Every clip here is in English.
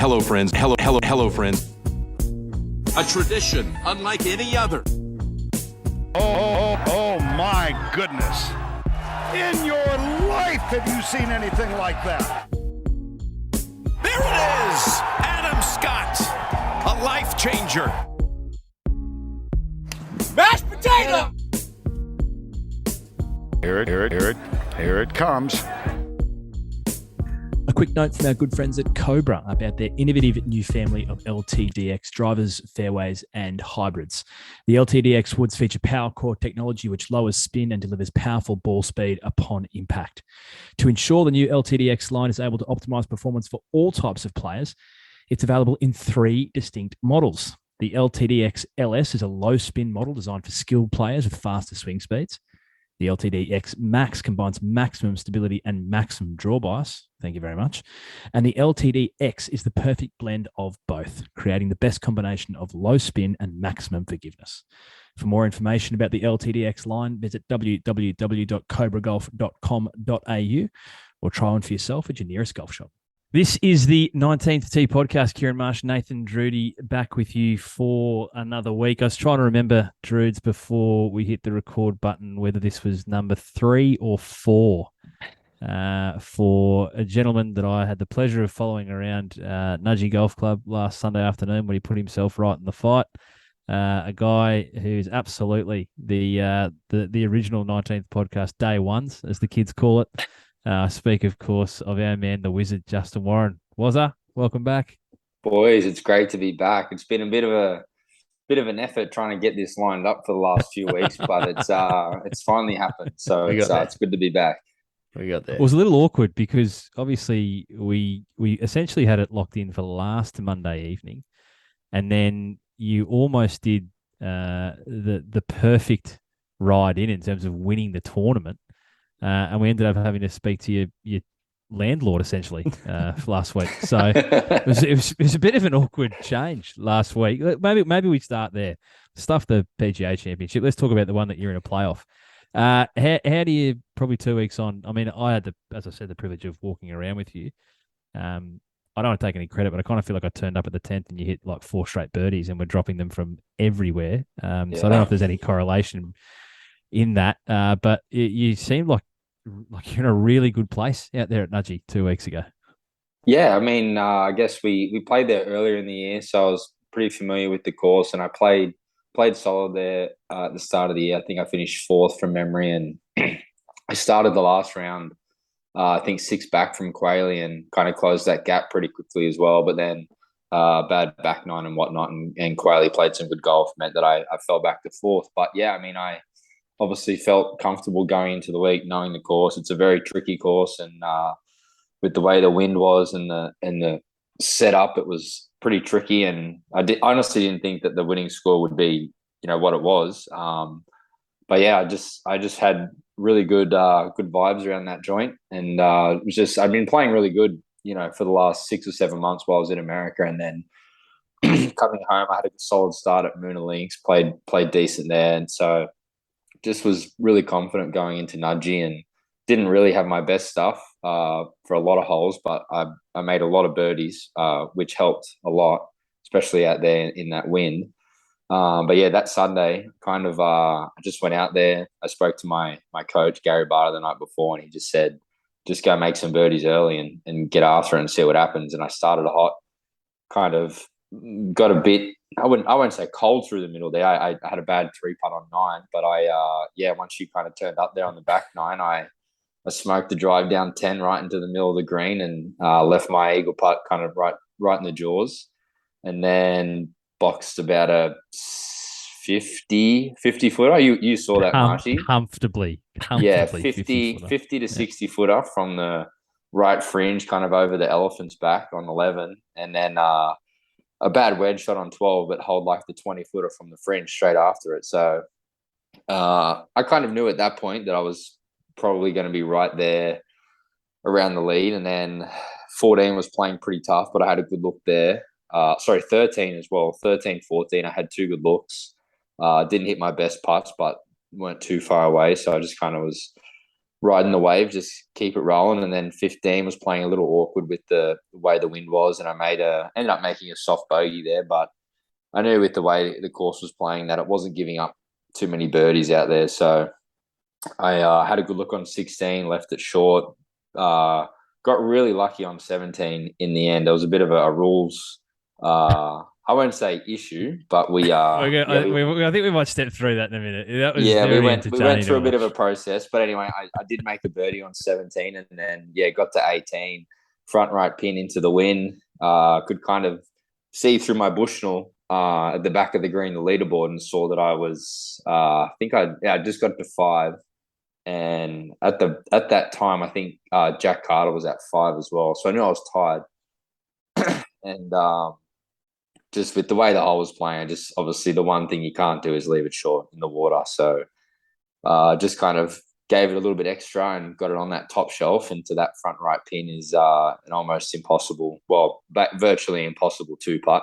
Hello, friends. Hello, friends. A tradition unlike any other. Oh, my goodness. In your life, have you seen anything like that? There it is! Adam Scott, a life changer. Mashed potato! Here it comes. A quick note from our good friends at Cobra about their innovative new family of LTDX drivers, fairways, and hybrids. The LTDX woods feature power core technology, which lowers spin and delivers powerful ball speed upon impact. To ensure the new LTDX line is able to optimize performance for all types of players, it's available in 3 distinct models. The LTDX LS is a low spin model designed for skilled players with faster swing speeds. The LTDX Max combines maximum stability and maximum draw bias. Thank you very much. And the LTDX is the perfect blend of both, creating the best combination of low spin and maximum forgiveness. For more information about the LTDX line, visit www.cobragolf.com.au or try one for yourself at your nearest golf shop. This is the 19th Tee podcast. Kieran Marsh, Nathan Drudy back with you for another week. I was trying to remember, Drudes, before we hit the record button, whether this was number 3 or 4 for a gentleman that I had the pleasure of following around Nudgee Golf Club last Sunday afternoon when he put himself right in the fight. A guy who's absolutely the original 19th podcast, day ones, as the kids call it. I speak, of course, of our man, the wizard, Justin Warren. Wazza, welcome back. Boys, it's great to be back. It's been a bit of an effort trying to get this lined up for the last few weeks, but it's finally happened. So it's good to be back. We got there. It was a little awkward because obviously we essentially had it locked in for last Monday evening, and then you almost did the perfect ride in terms of winning the tournament. And we ended up having to speak to your landlord essentially last week. So it was a bit of an awkward change last week. Maybe we start there. Stuff the PGA Championship. Let's talk about the one that you're in a playoff. How do you, probably 2 weeks on? I mean, I had as I said, the privilege of walking around with you. I don't want to take any credit, but I kind of feel like I turned up at the 10th and you hit like 4 straight birdies and we're dropping them from everywhere. So I don't know if there's any correlation in that, but you seemed like you're in a really good place out there at Nudgee 2 weeks ago. Yeah, I mean, I guess we played there earlier in the year, so I was pretty familiar with the course, and I played solid there at the start of the year. I think I finished 4th from memory, and I started the last round, I think 6 back from Quayle, and kind of closed that gap pretty quickly as well. But then bad back nine and whatnot, and Quayle played some good golf, meant that I fell back to 4th. But yeah, I mean, I obviously felt comfortable going into the week, knowing the course. It's a very tricky course, and with the way the wind was and the setup, it was pretty tricky. And I honestly didn't think that the winning score would be, what it was. But yeah, I just had really good vibes around that joint, and it was just, I've been playing really good, for the last 6 or 7 months while I was in America, and then coming home, I had a solid start at Moona Links, played decent there, and so just was really confident going into Nudgee, and didn't really have my best stuff for a lot of holes, but I made a lot of birdies, which helped a lot, especially out there in that wind. But yeah, that Sunday, kind of, I just went out there. I spoke to my coach, Gary Barter, the night before, and he just said, just go make some birdies early and get after it and see what happens. And I started hot, kind of got a bit, I won't say cold through the middle there. I had a bad 3-putt on 9, but once you kind of turned up there on the back 9, I smoked the drive down 10 right into the middle of the green, and left my eagle putt kind of right in the jaws, and then boxed about a 50 footer. You saw that, Marshy? Comfortably. Yeah, 50 to 60 footer from the right fringe, kind of over the elephant's back on 11, and then a bad wedge shot on 12, but hold like the 20 footer from the fringe straight after it. So I kind of knew at that point that I was probably going to be right there around the lead. And then 14 was playing pretty tough, but I had a good look there. 13 as well. 13, 14, I had 2 good looks. Didn't hit my best putts, but weren't too far away. So I just kind of was riding the wave, just keep it rolling. And then 15 was playing a little awkward with the way the wind was, and I ended up making a soft bogey there. But I knew with the way the course was playing that it wasn't giving up too many birdies out there. So I had a good look on 16, left it short. Got really lucky on 17 in the end. There was a bit of a rules, I won't say issue, but I think we might step through that in a minute. That was we went entertaining through a to bit of a watch. process. But anyway, I did make a birdie on 17, and then got to 18, front right pin into the wind. Could kind of see through my Bushnell at the back of the green, the leaderboard, and saw that I was I think I just got to 5. And at that time, I think Jack Carter was at 5 as well. So I knew I was tired. And just with the way the hole was playing, just obviously the one thing you can't do is leave it short in the water. So just kind of gave it a little bit extra and got it on that top shelf. And to that front right pin is an almost impossible, virtually impossible 2-putt.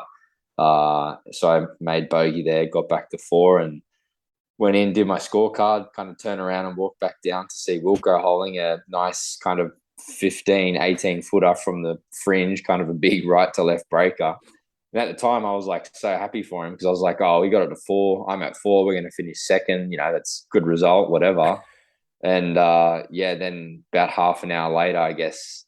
So I made bogey there, got back to 4, and went in, did my scorecard, kind of turned around and walked back down to see Wilco holding a nice kind of 15, 18 footer from the fringe, kind of a big right to left breaker. And at the time, I was like so happy for him because I was like, oh, we got it to 4. I'm at 4. We're going to finish second. That's a good result, whatever. And then about half an hour later, I guess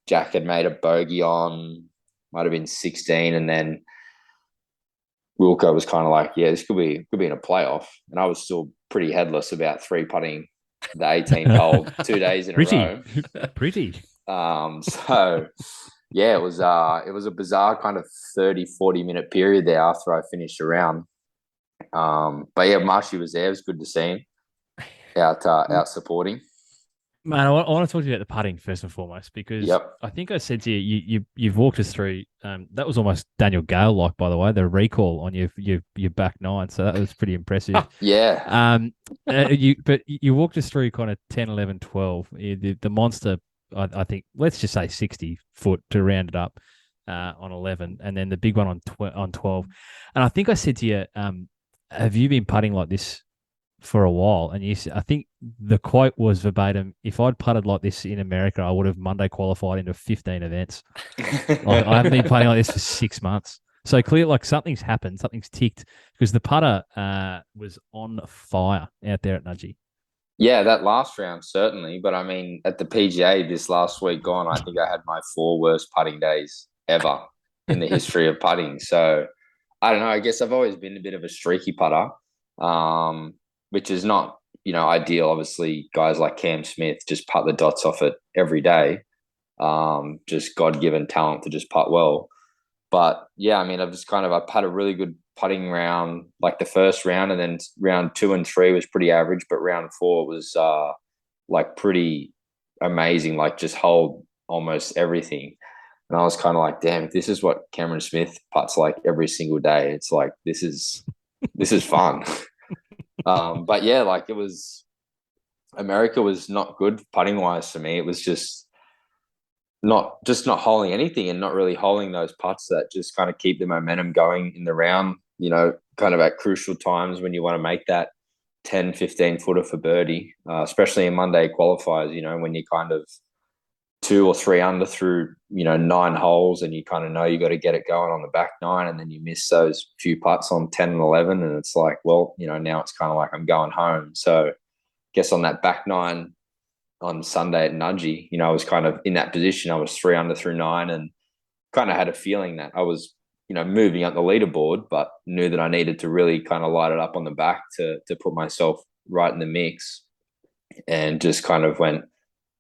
Jack had made a bogey on, might have been 16, and then Wilco was kind of like, yeah, this could be in a playoff. And I was still pretty headless about 3-putting the 18th hole 2 days in a row. Pretty. So yeah, it was a bizarre kind of 30-40 minute period there after I finished a round. But yeah, Marshy was there. It was good to see him out supporting. Man, I want to talk to you about the putting first and foremost, because I think I said to you've walked us through. That was almost Daniel Gale like, by the way, the recall on your back 9. So that was pretty impressive. Yeah. But you walked us through kind of 10, 11, 12. The monster, I think, let's just say 60 foot to round it up on 11, and then the big one on 12. And I think I said to you, have you been putting like this for a while? And I think the quote was verbatim, if I'd putted like this in America, I would have Monday qualified into 15 events. Like, I haven't been putting like this for 6 months. So clear, like something's happened, something's ticked, because the putter was on fire out there at Nudgee. Yeah, that last round, certainly. But I mean, at the PGA this last week gone, I think I had my 4 worst putting days ever in the history of putting. So I don't know. I guess I've always been a bit of a streaky putter, which is not, ideal. Obviously, guys like Cam Smith just putt the dots off it every day. Just God-given talent to just putt well. But yeah, I mean, I had a really good putting round, like the first round, and then round 2 and 3 was pretty average, but round 4 was like pretty amazing, like just hold almost everything. And I was kind of like, damn, if this is what Cameron Smith putts like every single day, it's like, this is fun. But yeah, like America was not good putting wise for me. It was just not holding anything and not really holding those putts that just kind of keep the momentum going in the round, kind of at crucial times when you want to make that 10, 15 footer for birdie, especially in Monday qualifiers, when you kind of 2 or 3 under through, 9 holes, and you kind of know you got to get it going on the back 9, and then you miss those few putts on 10 and 11, and it's like, well, now it's kind of like I'm going home. So I guess on that back 9 on Sunday at Nudgee, I was kind of in that position. I was 3 under through 9 and kind of had a feeling that I was, moving up the leaderboard, but knew that I needed to really kind of light it up on the back to put myself right in the mix, and just kind of went,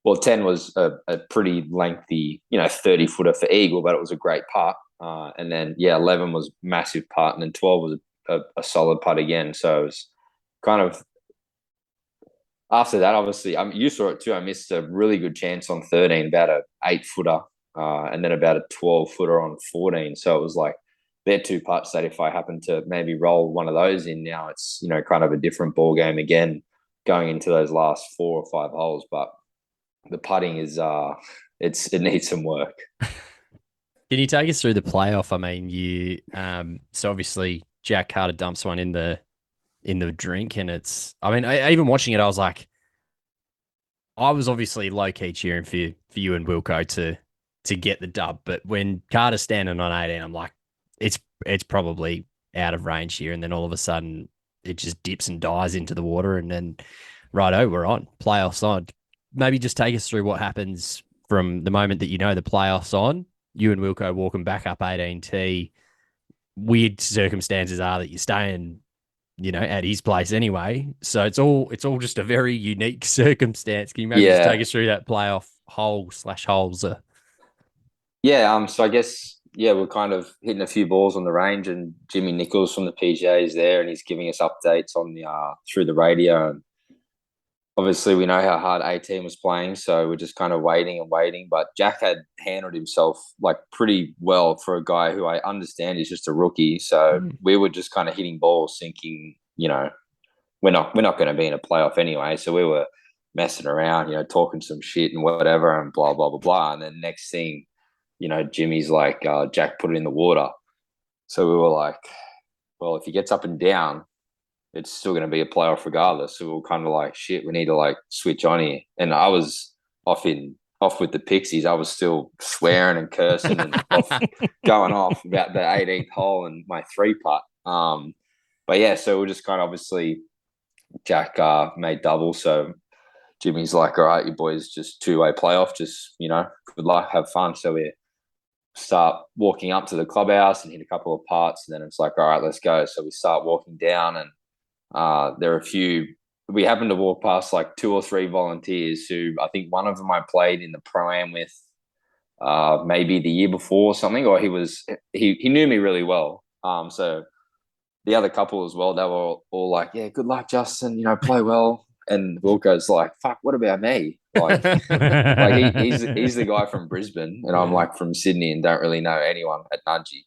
well, 10 was a pretty lengthy, 30 footer for eagle, but it was a great putt. And then, 11 was massive putt, and then 12 was a solid putt again. So it was kind of, after that, obviously, you saw it too. I missed a really good chance on 13, about a 8 footer, and then about a 12 footer on 14. So it was like, they're 2 putts that if I happen to maybe roll one of those in now, it's, kind of a different ball game again going into those last 4 or 5 holes. But the putting is it needs some work. Can you take us through the playoff? I mean, you so obviously Jack Carter dumps one in the drink, and it's, I mean, even watching it, I was like, I was obviously low key cheering for you and Wilco to get the dub, but when Carter's standing on 18, I'm like, it's probably out of range here, and then all of a sudden it just dips and dives into the water, and then righto, we're on playoffs on. Maybe just take us through what happens from the moment that you know the playoffs on. You and Wilco walking back up 18T. Weird circumstances are that you're staying, at his place anyway. So it's all just a very unique circumstance. Can you maybe just take us through that playoff hole/holes? Yeah. So I guess, we're kind of hitting a few balls on the range, and Jimmy Nichols from the PGA is there, and he's giving us updates on the through the radio. And obviously, we know how hard 18 was playing, so we're just kind of waiting and waiting. But Jack had handled himself like pretty well for a guy who I understand is just a rookie. So we were just kind of hitting balls, thinking, we're not going to be in a playoff anyway. So we were messing around, talking some shit and whatever, and blah blah blah blah. And then next thing, Jimmy's like, Jack put it in the water. So we were like, well, if he gets up and down, it's still going to be a playoff regardless. So we were kind of like, shit, we need to like switch on here. And I was off with the Pixies. I was still swearing and cursing and going off about the 18th hole and my 3-putt. But yeah, so we're just kind of obviously Jack made double. So Jimmy's like, all right, you boys, just 2-way playoff. Just, good luck, have fun. So we start walking up to the clubhouse and hit a couple of putts. And then it's like, all right, let's go. So we start walking down, and there are a few. We happened to walk past like 2 or 3 volunteers who I think one of them I played in the pro-am with maybe the year before or something, or he knew me really well. So the other couple as well, they were all like, yeah, good luck, Justin, play well. And Wilco's like, fuck, what about me? Like he's the guy from Brisbane, and I'm like from Sydney and don't really know anyone at Nudgee.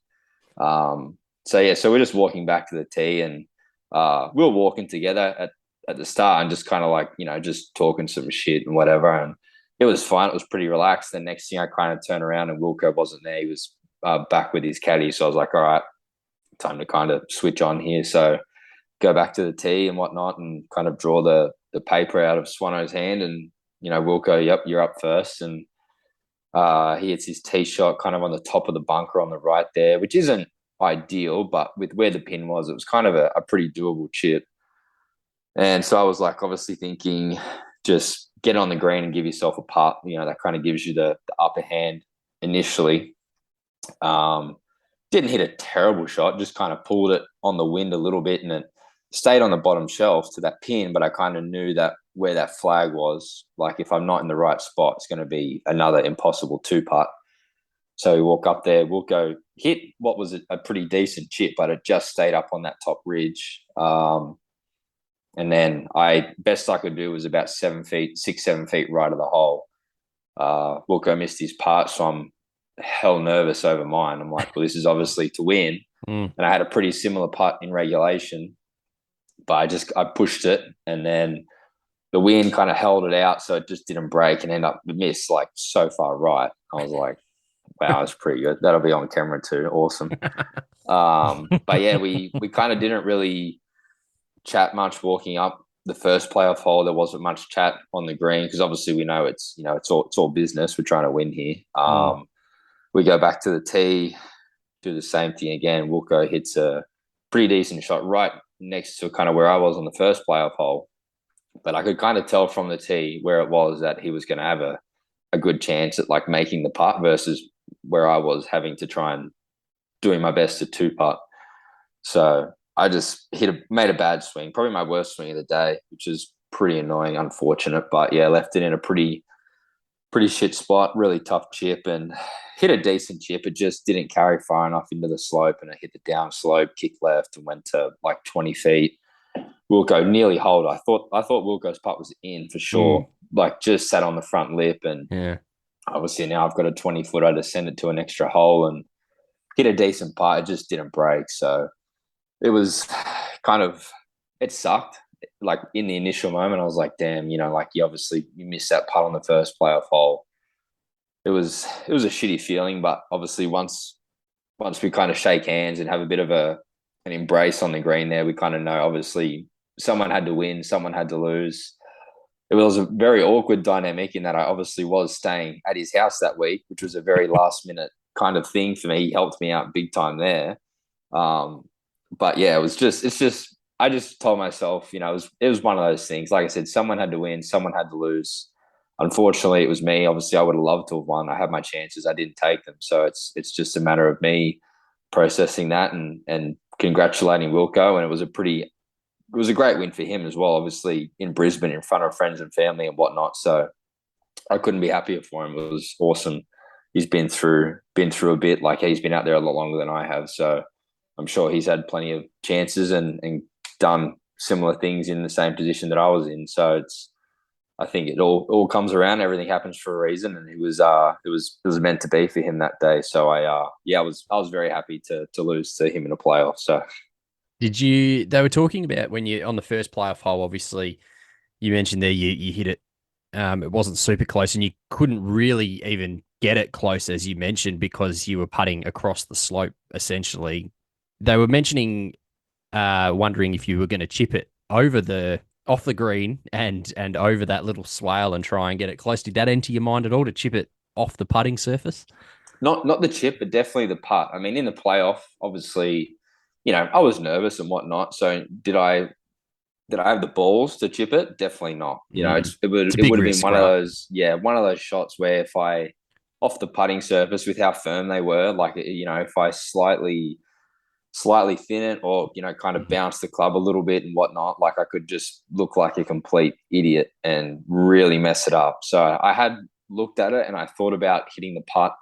So we're just walking back to the tee, and we were walking together at the start and just kind of like, just talking some shit and whatever. And it was fun. It was pretty relaxed. The next thing I kind of turned around and Wilco wasn't there. He was back with his caddy. So I was like, all right, time to kind of switch on here. So go back to the tee and whatnot and kind of draw the paper out of Swano's hand. And, Wilco, yep, you're up first. And he hits his tee shot kind of on the top of the bunker on the right there, which isn't ideal, but with where the pin was, it was kind of a pretty doable chip. And so I was like, obviously thinking, just get on the green and give yourself a putt. That kind of gives you the upper hand initially. Didn't hit a terrible shot, just kind of pulled it on the wind a little bit, and it stayed on the bottom shelf to that pin. But I kind of knew that where that flag was, like if I'm not in the right spot, it's going to be another impossible 2-putt. So we walk up there, we'll go hit what was a pretty decent chip, but it just stayed up on that top ridge. And then best I could do was about 7 feet, 6-7 feet right of the hole. Wilco missed his putt, so I'm hell nervous over mine. I'm like, well, this is obviously to win. And I had a pretty similar putt in regulation, but I pushed it, and then the wind kind of held it out, so it just didn't break and end up miss like so far right. I was like, wow, that's pretty good. That'll be on camera too. Awesome. But yeah, we kind of didn't really chat much walking up the first playoff hole. There wasn't much chat on the green because obviously we know it's all business. We're trying to win here. We go back to the tee, do the same thing again. Wilco hits a pretty decent shot right next to kind of where I was on the first playoff hole. But I could kind of tell from the tee where it was that he was going to have a good chance at like making the putt versus where I was having to try and doing my best to 2-putt. So I just made a bad swing, probably my worst swing of the day, which is pretty annoying, unfortunate. But yeah, left it in a pretty shit spot, really tough chip, and hit a decent chip. It just didn't carry far enough into the slope, and it hit the down slope, kicked left, and went to like 20 feet. Wilco nearly holed. I thought Wilco's putt was in for sure. Like just sat on the front lip, and obviously now I've got a 20-footer to send it to an extra hole and hit a decent putt. It just didn't break, so it was it sucked. Like in the initial moment, I was like, damn, like you missed that putt on the first playoff hole. It was a shitty feeling, but obviously once we kind of shake hands and have a bit of an embrace on the green there, we kind of know obviously someone had to win, someone had to lose. it was a very awkward dynamic in that I obviously was staying at his house that week, which was a very last minute kind of thing for me. He helped me out big time there. But yeah, I just told myself, it was one of those things. Like I said, someone had to win, someone had to lose. Unfortunately, it was me. Obviously, I would have loved to have won. I had my chances. I didn't take them. So it's just a matter of me processing that and congratulating Wilco. And it was a great win for him as well, obviously in Brisbane in front of friends and family and whatnot. So I couldn't be happier for him. It was awesome. He's been through a bit. Like, he's been out there a lot longer than I have. So I'm sure he's had plenty of chances and done similar things in the same position that I was in. So I think it all comes around. Everything happens for a reason, and it was meant to be for him that day. So I was very happy to lose to him in a playoff. So They were talking about when you on the first playoff hole, obviously you mentioned there you hit it. It wasn't super close and you couldn't really even get it close, as you mentioned, because you were putting across the slope, essentially. They were mentioning, wondering if you were going to chip it off the green and over that little swale and try and get it close. Did that enter your mind at all, to chip it off the putting surface? not the chip, but definitely the putt. I mean, in the playoff, obviously, I was nervous and whatnot. So did I have the balls to chip it? Definitely not. It would have been one of those shots where if I off the putting surface with how firm they were, like, if I slightly thin it or, kind of bounce the club a little bit and whatnot, like, I could just look like a complete idiot and really mess it up. So I had looked at it and I thought about hitting the putt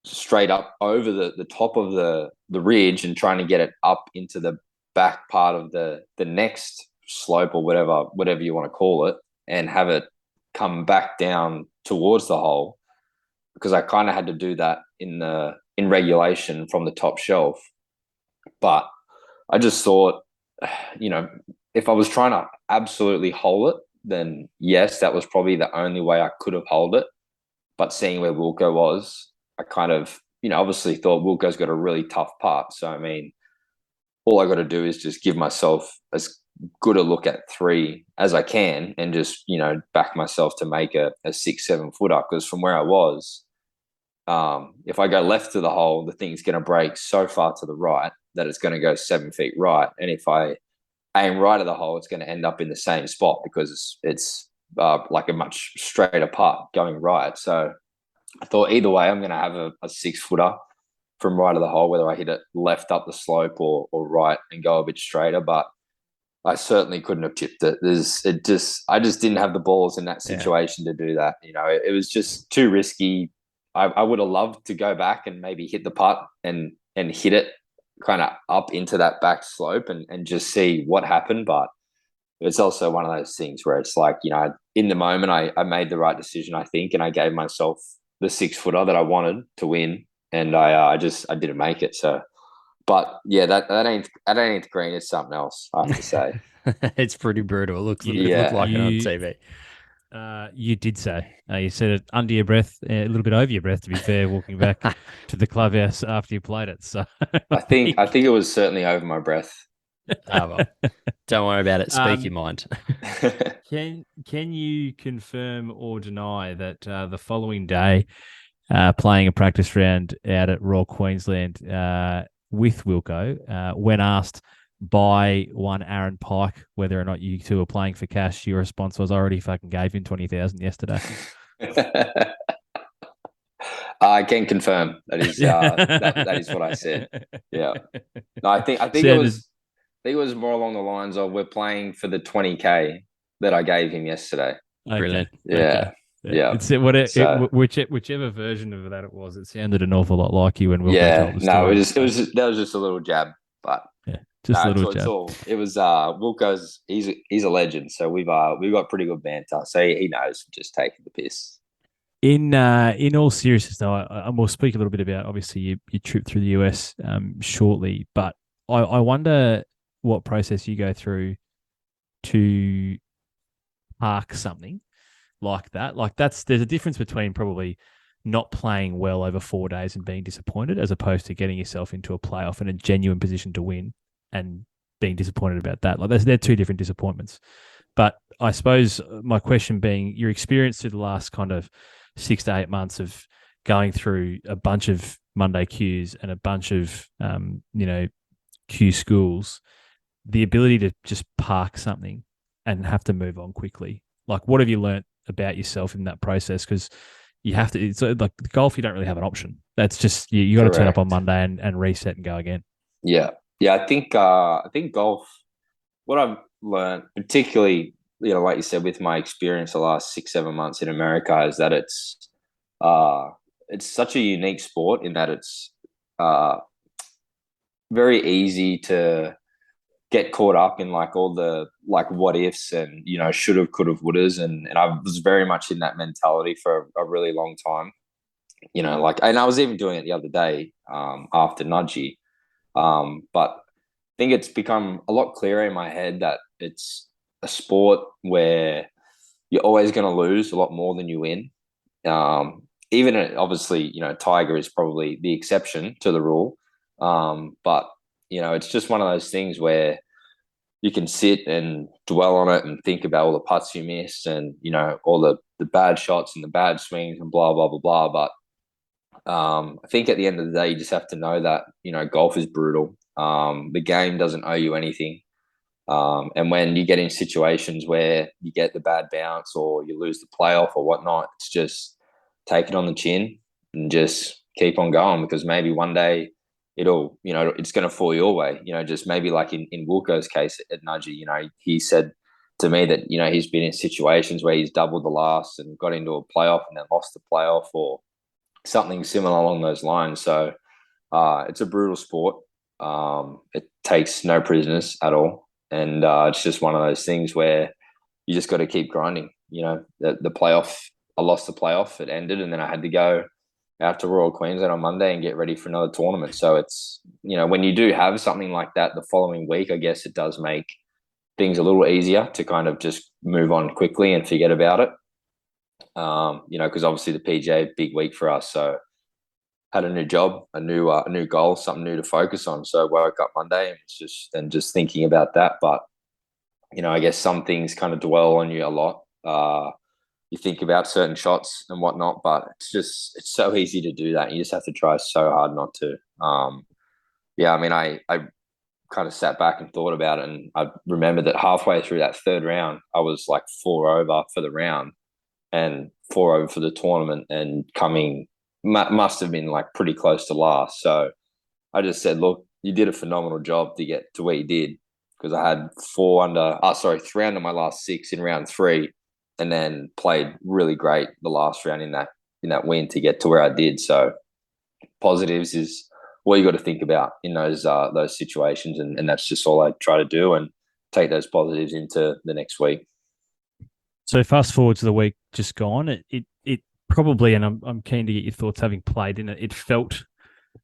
straight up over the top of the ridge and trying to get it up into the back part of the next slope or whatever you want to call it, and have it come back down towards the hole, because I kind of had to do that in regulation from the top shelf. But I just thought, if I was trying to absolutely hole it, then yes, that was probably the only way I could have holed it. But seeing where Wilco was, I kind of, obviously thought Wilco's got a really tough putt. So, I mean, all I got to do is just give myself as good a look at 3 as I can and just, back myself to make a 6-7 footer. Because from where I was, if I go left to the hole, the thing's going to break so far to the right that it's going to go 7 feet right. And if I aim right at the hole, it's going to end up in the same spot because it's like a much straighter putt going right. So I thought either way, I'm going to have a 6-footer from right of the hole, whether I hit it left up the slope or right and go a bit straighter. But I certainly couldn't have chipped it. I just didn't have the balls in that situation to do that. It was just too risky. I would have loved to go back and maybe hit the putt and hit it kind of up into that back slope and just see what happened. But it's also one of those things where it's like, in the moment I made the right decision, I think, and I gave myself the 6-footer that I wanted to win, and I didn't make it. So, but yeah, that ain't the green. It's something else, I have to say. It's pretty brutal. It looked like it on TV. You did say. You said it under your breath, a little bit over your breath, to be fair, walking back to the clubhouse after you played it. So I think it was certainly over my breath. Well, don't worry about it. Speak your mind. Can you confirm or deny that the following day, playing a practice round out at Royal Queensland with Wilco, when asked by one Aaron Pike whether or not you two were playing for cash, your response was, "I already fucking gave him 20,000 yesterday." I can confirm that is that is what I said. Yeah, no, I think it was more along the lines of, we're playing for the 20K that I gave him yesterday. Okay. Brilliant. Yeah. Okay. Yeah. Whichever version of that it was, it sounded an awful lot like you when Wilco told the story. That was just a little jab, but just a little jab. It was Wilco's. He's a legend, so we've got pretty good banter. So he knows just taking the piss. In all seriousness, though, I will speak a little bit about, obviously, your trip through the US shortly, but I wonder what process you go through to park something like that. Like, there's a difference between probably not playing well over 4 days and being disappointed, as opposed to getting yourself into a playoff in a genuine position to win and being disappointed about that. Like, they're 2 different disappointments. But I suppose my question being your experience through the last kind of 6 to 8 months of going through a bunch of Monday Qs and a bunch of, Q schools, the ability to just park something and have to move on quickly. Like, what have you learnt about yourself in that process? Because you have to, it's like golf, you don't really have an option. That's just, you got to turn up on Monday and reset and go again. Yeah. Yeah. I think golf, what I've learned, particularly, like you said, with my experience the last 6, 7 months in America, is that it's such a unique sport in that it's very easy to get caught up in like all the like what ifs and should have, could have, would have, and I was very much in that mentality for a really long time. And I was even doing it the other day after Nudgy. But I think it's become a lot clearer in my head that it's a sport where you're always going to lose a lot more than you win. Obviously, Tiger is probably the exception to the rule. But it's just one of those things where you can sit and dwell on it and think about all the putts you missed and, all the bad shots and the bad swings and blah, blah, blah, blah. But I think at the end of the day, you just have to know that, golf is brutal. The game doesn't owe you anything. And when you get in situations where you get the bad bounce or you lose the playoff or whatnot, it's just take it on the chin and just keep on going, because maybe one day it's going to fall your way. Just maybe like in Wilco's case at Nudgy, he said to me that, he's been in situations where he's doubled the last and got into a playoff and then lost the playoff or something similar along those lines. So it's a brutal sport. It takes no prisoners at all. And it's just one of those things where you just got to keep grinding. The playoff, I lost the playoff, it ended, and then I had to go out to Royal Queensland on Monday and get ready for another tournament. So it's, when you do have something like that the following week, I guess it does make things a little easier to kind of just move on quickly and forget about it. Because obviously the PGA, big week for us. So had a new job, a new goal, something new to focus on. So I woke up Monday and just thinking about that. But, I guess some things kind of dwell on you a lot. You think about certain shots and whatnot, but it's so easy to do that. You just have to try so hard not to. I kind of sat back and thought about it, and I remember that halfway through that third round, I was like 4 over for the round and 4 over for the tournament, and must have been like pretty close to last. So I just said, look, you did a phenomenal job to get to where you did, because I had 3 under my last 6 in round 3. And then played really great the last round in that win to get to where I did. So positives is what you got to think about in those situations, and that's just all I try to do, and take those positives into the next week. So fast forward to the week just gone, it probably, and I'm keen to get your thoughts having played in it. It felt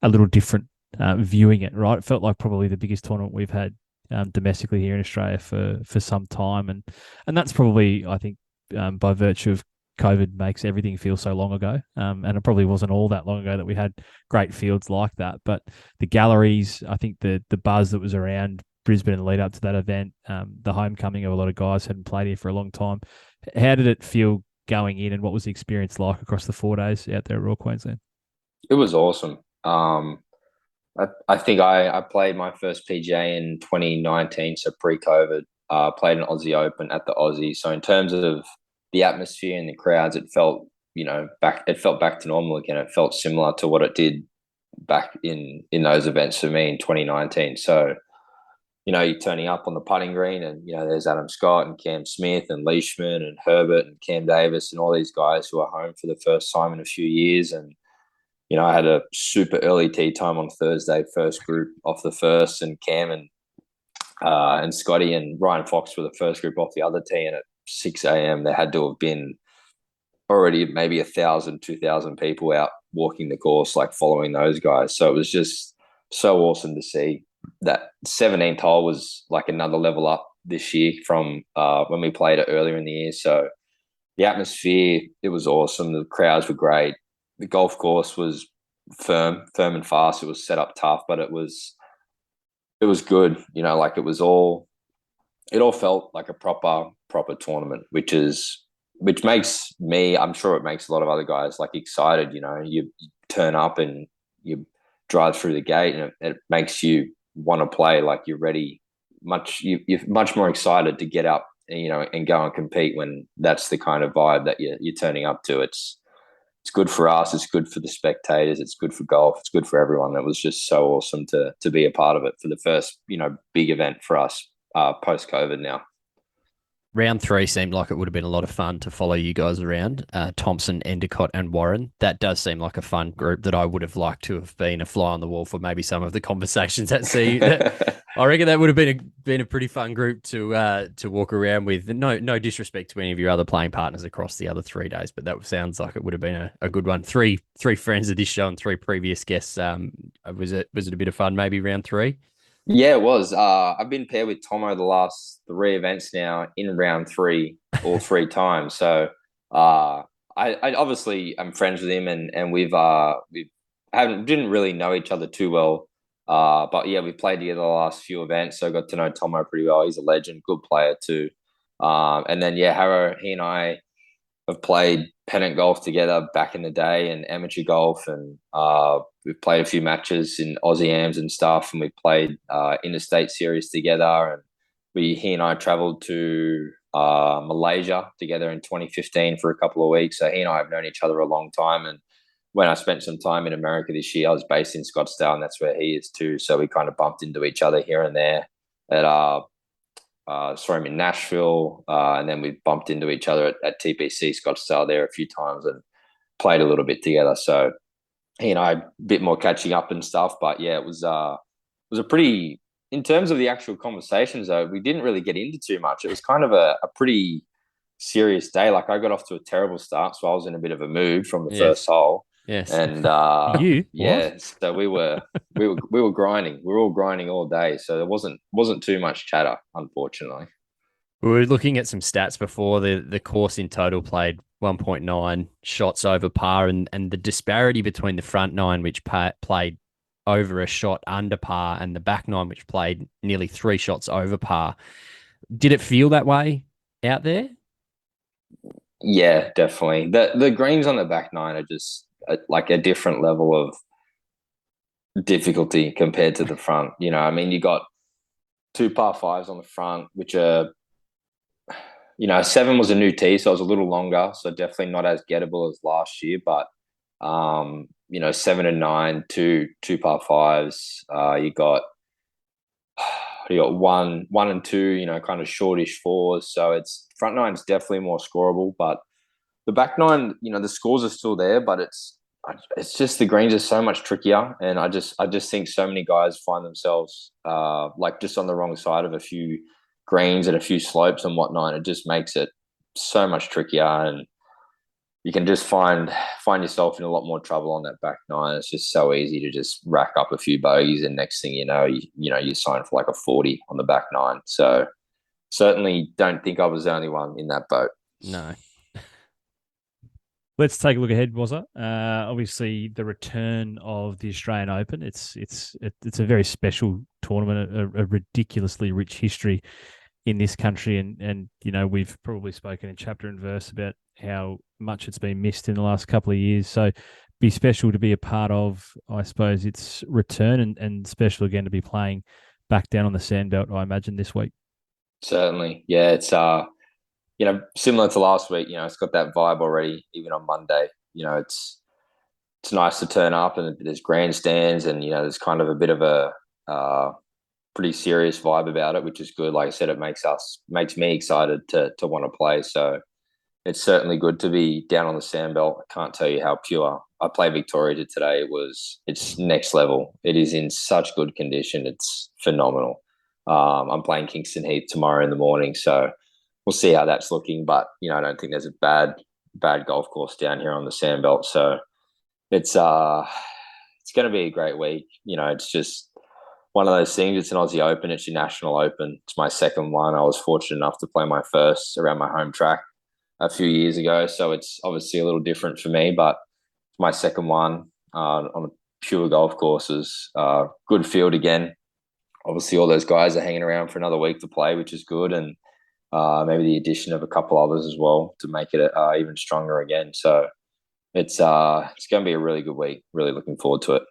a little different viewing it, right? It felt like probably the biggest tournament we've had domestically here in Australia for some time, and that's probably, I think, by virtue of COVID, makes everything feel so long ago. And it probably wasn't all that long ago that we had great fields like that. But the galleries, I think the buzz that was around Brisbane and lead up to that event, the homecoming of a lot of guys who hadn't played here for a long time. How did it feel going in, and what was the experience like across the 4 days out there at Royal Queensland? It was awesome. I think I played my first PGA in 2019, so pre-COVID. Played an Aussie Open at the Aussie. So in terms of the atmosphere and the crowds, it felt, back to normal again. It felt similar to what it did back in those events for me in 2019. So, you're turning up on the putting green, and, there's Adam Scott and Cam Smith and Leishman and Herbert and Cam Davis and all these guys who are home for the first time in a few years. And, I had a super early tee time on Thursday, first group off the first, and Cam and Scotty and Ryan Fox were the first group off the other tee, and at 6 a.m. there had to have been already maybe 1,000, 2,000 people out walking the course, like following those guys. So it was just so awesome to see. That 17th hole was like another level up this year from when we played it earlier in the year. So the atmosphere, it was awesome. The crowds were great. The golf course was firm and fast. It was set up tough, but it was good. It all felt like a proper proper tournament, which makes me, I'm sure it makes a lot of other guys like excited. You know, you turn up and you drive through the gate, and it makes you want to play. Like you're ready, you're much more excited to get up, and go and compete when that's the kind of vibe that you're turning up to. It's good for us. It's good for the spectators. It's good for golf. It's good for everyone. It was just so awesome to be a part of it for the first, big event for us post COVID now. Round 3 seemed like it would have been a lot of fun to follow you guys around. Thompson, Endicott, and Warren. That does seem like a fun group that I would have liked to have been a fly on the wall for maybe some of the conversations at sea. I reckon that would have been a pretty fun group to walk around with. No disrespect to any of your other playing partners across the other 3 days, but that sounds like it would have been a good one. Three friends of this show and 3 previous guests. Was it a bit of fun? Maybe round 3. Yeah, it was. I've been paired with Tomo the last 3 events now in round 3, all 3 times. So I obviously am friends with him, and we didn't really know each other too well. But yeah, we played together the last few events, so I got to know Tomo pretty well. He's a legend, good player too. And then Harrow, he and I have played pennant golf together back in the day and amateur golf, and we've played a few matches in Aussie Ams and stuff, and we played interstate series together, and he and I traveled to Malaysia together in 2015 for a couple of weeks. So he and I have known each other a long time, and when I spent some time in America this year, I was based in Scottsdale, and that's where he is too. So we kind of bumped into each other here and there at saw him in Nashville, and then we bumped into each other at TPC Scottsdale there a few times and played a little bit together. So he and I a bit more catching up and stuff. But yeah, it was a pretty, in terms of the actual conversations though, we didn't really get into too much. It was kind of a pretty serious day. Like I got off to a terrible start, so I was in a bit of a mood from the first hole. Yes. And What? so we were grinding. We were all grinding all day. So there wasn't too much chatter, unfortunately. We were looking at some stats before. The course in total played 1.9 shots over par, and the disparity between the front 9, which played over a shot under par, and the back 9, which played nearly 3 shots over par. Did it feel that way out there? Yeah, definitely. The greens on the back 9 are just like a different level of difficulty compared to the front. I mean, you got 2 par 5s on the front, which are, 7 was a new tee, so it was a little longer, so definitely not as gettable as last year. But 7 and 9, two par 5s. You got 1 and 2, kind of shortish 4s. So it's front 9's definitely more scoreable, but the back 9, the scores are still there, but it's just the greens are so much trickier, and I just think so many guys find themselves like just on the wrong side of a few greens and a few slopes and whatnot. It just makes it so much trickier, and you can just find yourself in a lot more trouble on that back 9. It's just so easy to just rack up a few bogeys, and next thing you know, you sign for like a 40 on the back 9. So certainly don't think I was the only one in that boat. No. Let's take a look ahead, Wazza. Obviously, the return of the Australian Open. It's a very special tournament, a ridiculously rich history in this country, and we've probably spoken in chapter and verse about how much it's been missed in the last couple of years. So, be special to be a part of, I suppose, its return, and special again to be playing back down on the Sandbelt, I imagine, this week. Certainly, yeah. It's similar to last week. It's got that vibe already. Even on Monday, it's nice to turn up, and there's grandstands, and there's kind of a bit of a pretty serious vibe about it, which is good. Like I said, it makes me excited to want to play. So it's certainly good to be down on the Sandbelt. I can't tell you how pure. I played Victoria today. It's next level. It is in such good condition. It's phenomenal. I'm playing Kingston Heath tomorrow in the morning, so we'll see how that's looking. But I don't think there's a bad golf course down here on the Sandbelt. So it's going to be a great week. It's just one of those things. It's an Aussie Open. It's your national open. It's my second one. I was fortunate enough to play my first around my home track a few years ago, so it's obviously a little different for me. But it's my second one on the pure golf courses. Good field again. Obviously, all those guys are hanging around for another week to play, which is good. And maybe the addition of a couple others as well to make it even stronger again. So it's going to be a really good week. Really looking forward to it.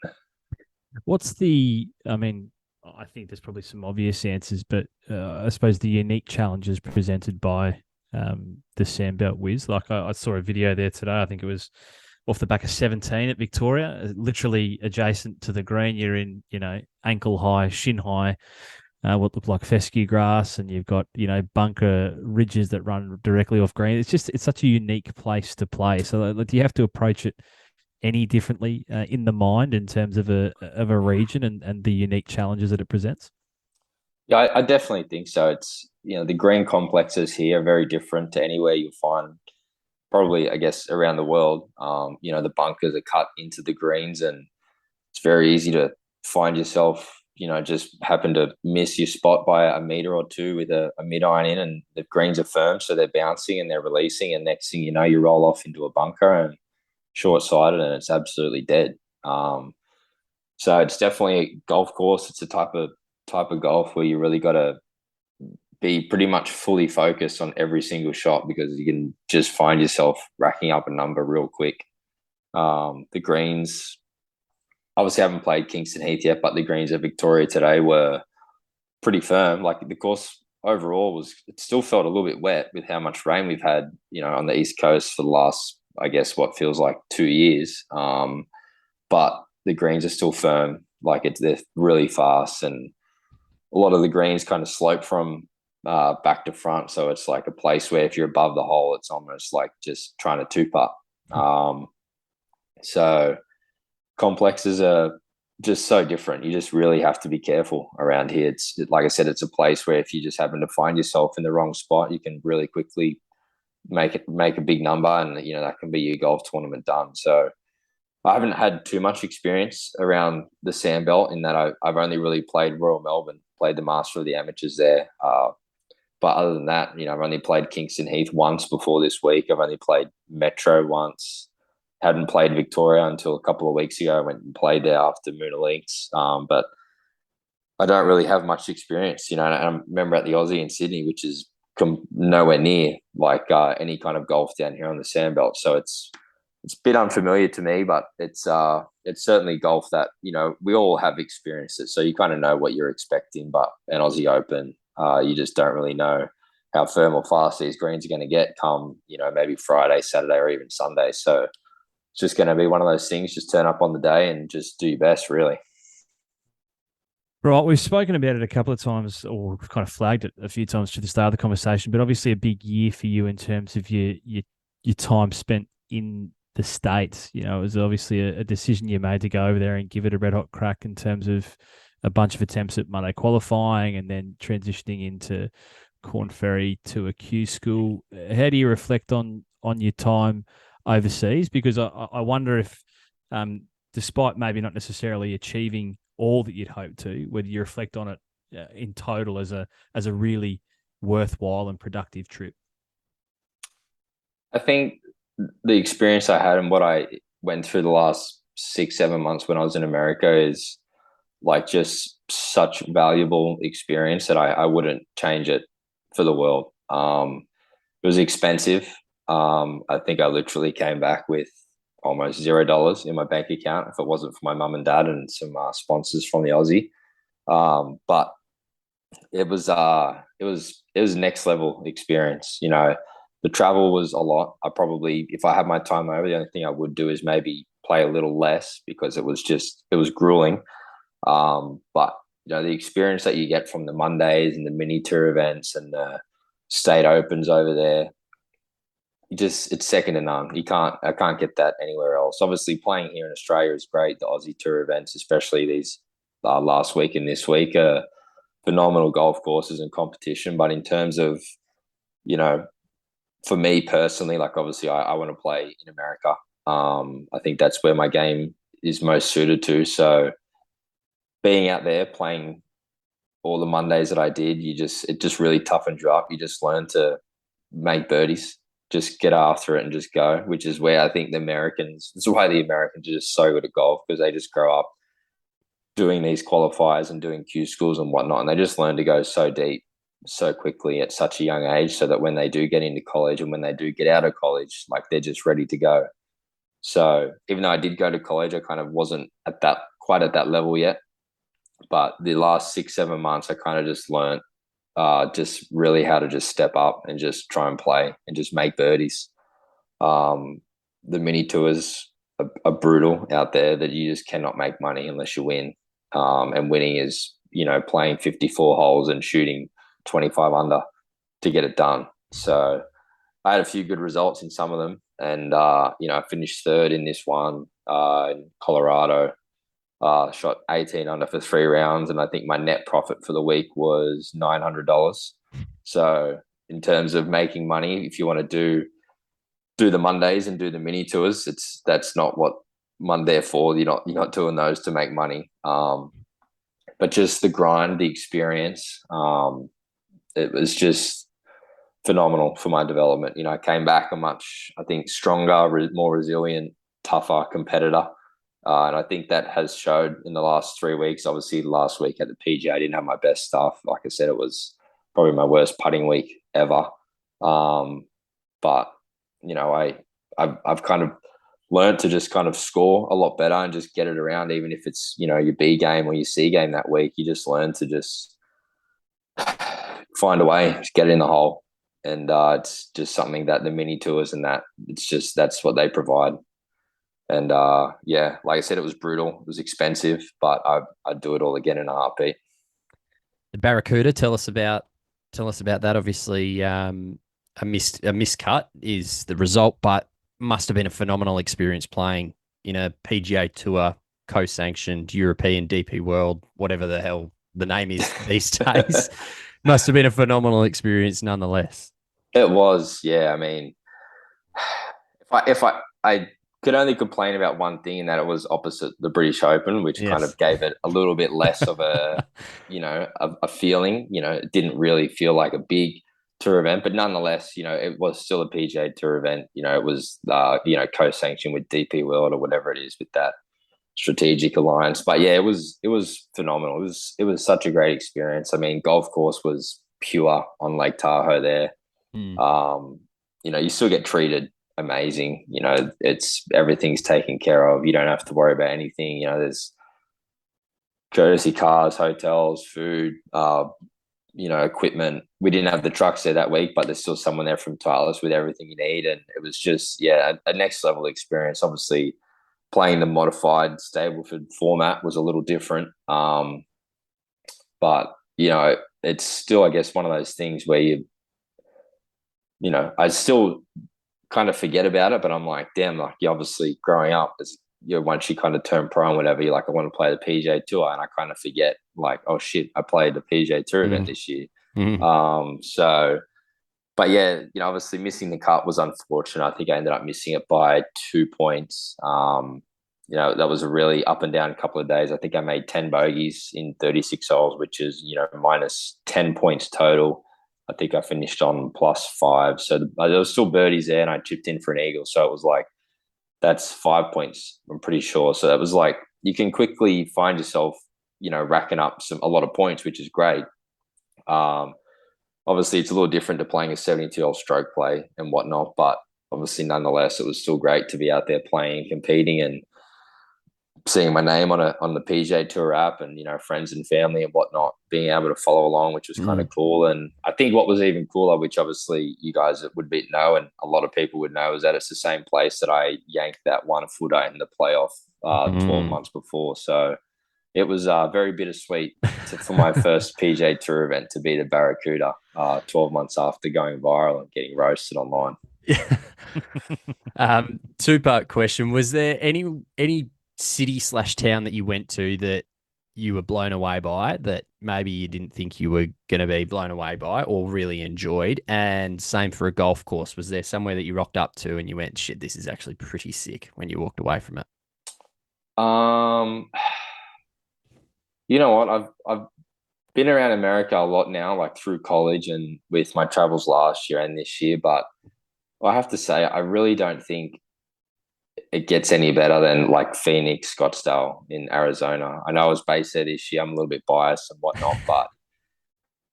I think there's probably some obvious answers, but I suppose the unique challenges presented by the Sandbelt Wiz. Like I saw a video there today. I think it was off the back of 17 at Victoria, literally adjacent to the green. You're in, ankle high, shin high, what looked like fescue grass, and you've got, bunker ridges that run directly off green. It's such a unique place to play. So do you have to approach it any differently in the mind in terms of a region and the unique challenges that it presents? Yeah, I definitely think so. It's, the green complexes here are very different to anywhere you'll find probably, I guess, around the world. The bunkers are cut into the greens, and it's very easy to find yourself, just happen to miss your spot by a meter or two with a mid iron in, and the greens are firm, so they're bouncing and they're releasing, and next thing you know, you roll off into a bunker and short-sighted, and it's absolutely dead. So it's definitely a golf course. It's a type of golf where you really got to be pretty much fully focused on every single shot, because you can just find yourself racking up a number real quick. The greens, obviously, I haven't played Kingston Heath yet, but the greens at Victoria today were pretty firm. Like the course overall it still felt a little bit wet with how much rain we've had, on the East Coast for the last, I guess, what feels like 2 years. But the greens are still firm. Like they're really fast, and a lot of the greens kind of slope from back to front. So it's like a place where if you're above the hole, it's almost like just trying to two-putt. So complexes are just so different. You just really have to be careful around here. Like I said, it's a place where if you just happen to find yourself in the wrong spot, you can really quickly make a big number, and that can be your golf tournament done. So I haven't had too much experience around the Sandbelt in that I've only really played Royal Melbourne, played the Master of the Amateurs there. But other than that, I've only played Kingston Heath once before this week. I've only played Metro once. Hadn't played Victoria until a couple of weeks ago. I went and played there after Moona Links. But I don't really have much experience, and I remember at the Aussie in Sydney, which is nowhere near like any kind of golf down here on the Sandbelt. So it's a bit unfamiliar to me, but it's certainly golf that, we all have experienced it. So you kind of know what you're expecting, but an Aussie Open, you just don't really know how firm or fast these greens are going to get come, maybe Friday, Saturday, or even Sunday. So it's just going to be one of those things, just turn up on the day and just do your best, really. Right, we've spoken about it a couple of times, or we've kind of flagged it a few times to the start of the conversation, but obviously a big year for you in terms of your time spent in the States. It was obviously a decision you made to go over there and give it a red hot crack in terms of a bunch of attempts at Monday qualifying and then transitioning into Corn Ferry to a Q school. How do you reflect on your time overseas? Because I wonder if, despite maybe not necessarily achieving all that you'd hoped to, whether you reflect on it in total as a really worthwhile and productive trip. I think the experience I had and what I went through the last 6-7 months when I was in America is like just such valuable experience that I wouldn't change it for the world. It was expensive. I think I literally came back with almost $0 in my bank account if it wasn't for my mum and dad and some sponsors from the Aussie. But it was next level experience. The travel was a lot. I probably, if I had my time over, the only thing I would do is maybe play a little less because it was grueling. But the experience that you get from the Mondays and the mini tour events and the state opens over there, it's second to none. I can't get that anywhere else. Obviously, playing here in Australia is great. The Aussie tour events, especially these last week and this week, are phenomenal golf courses and competition. But in terms of, for me personally, like obviously I want to play in America. I think that's where my game is most suited to. So being out there playing all the Mondays that I did, it just really toughened you up. You just learn to make birdies, just get after it and just go, which is where I think this is why the Americans are just so good at golf, because they just grow up doing these qualifiers and doing Q schools and whatnot. And they just learn to go so deep so quickly at such a young age, so that when they do get into college and when they do get out of college, like they're just ready to go. So even though I did go to college, I kind of wasn't quite at that level yet. But the last 6-7 months, I kind of just learned just really how to just step up and just try and play and just make birdies. The mini tours are brutal out there, that you just cannot make money unless you win. And winning is, playing 54 holes and shooting 25 under to get it done. So I had a few good results in some of them. And, I finished third in this one in Colorado. Shot 18 under for 3 rounds, and I think my net profit for the week was $900. So in terms of making money, if you want to do the Mondays and do the mini tours, that's not what they're for. You're not doing those to make money. But just the grind, the experience, it was just phenomenal for my development. I came back a much, I think, stronger, more resilient, tougher competitor. And I think that has showed in the last 3 weeks. Obviously, last week at the PGA, I didn't have my best stuff. Like I said, it was probably my worst putting week ever. But I've kind of learned to just kind of score a lot better and just get it around, even if it's your B game or your C game that week. You just learn to just find a way, just get it in the hole, and it's just something that the mini tours and that's what they provide. And like I said, it was brutal. It was expensive, but I'd do it all again in a heartbeat. The Barracuda, tell us about that. Obviously, a miscut is the result, but must have been a phenomenal experience playing in a PGA Tour co-sanctioned European DP World, whatever the hell the name is these days. Must have been a phenomenal experience nonetheless. It was, yeah. I mean, if I could only complain about one thing, and that it was opposite the British Open, which kind of gave it a little bit less of a, a feeling. It didn't really feel like a big tour event, but nonetheless, it was still a PGA Tour event. It was, co-sanctioned with DP World or whatever it is with that strategic alliance. But yeah, it was phenomenal. It was such a great experience. I mean, golf course was pure on Lake Tahoe there. You still get treated amazing. Everything's taken care of. You don't have to worry about anything. There's courtesy cars, hotels, food, equipment. We didn't have the trucks there that week, but there's still someone there from Titleist with everything you need. And it was just, a next level experience. Obviously, playing the modified Stableford format was a little different. But, it's still, I guess, one of those things where I still kind of forget about it, but I'm like, damn, like, you obviously growing up as once you kind of turn pro and whatever, you're like, I want to play the PGA Tour, and I kind of forget, like, oh shit, I played the PGA Tour event this year. So, but yeah, obviously missing the cut was unfortunate. I think I ended up missing it by 2 points. That was a really up and down couple of days. I think I made 10 bogeys in 36 holes, which is, minus 10 points total. I think I finished on +5. So there was still birdies there, and I chipped in for an eagle. So it was like, that's 5 points, I'm pretty sure. So it was like, you can quickly find yourself, racking up a lot of points, which is great. Obviously, it's a little different to playing a 72-hole stroke play and whatnot, but obviously, nonetheless, it was still great to be out there playing and competing and seeing my name on the PGA Tour app, and friends and family and whatnot being able to follow along, which was kind of cool. And I think what was even cooler, which obviously you guys would know and a lot of people would know, is that it's the same place that I yanked that 1 footer in the playoff 12 months before. So it was very bittersweet for my first PGA Tour event to be the Barracuda 12 months after going viral and getting roasted online. Two-part question: was there any city/town that you went to that you were blown away by, that maybe you didn't think you were going to be blown away by or really enjoyed? And same for a golf course. Was there somewhere that you rocked up to and you went, shit, this is actually pretty sick, when you walked away from it? You know what? I've been around America a lot now, like through college and with my travels last year and this year. But I have to say, I really don't think it gets any better than like Phoenix, Scottsdale in Arizona. I know I was based there this year. I'm a little bit biased and whatnot, but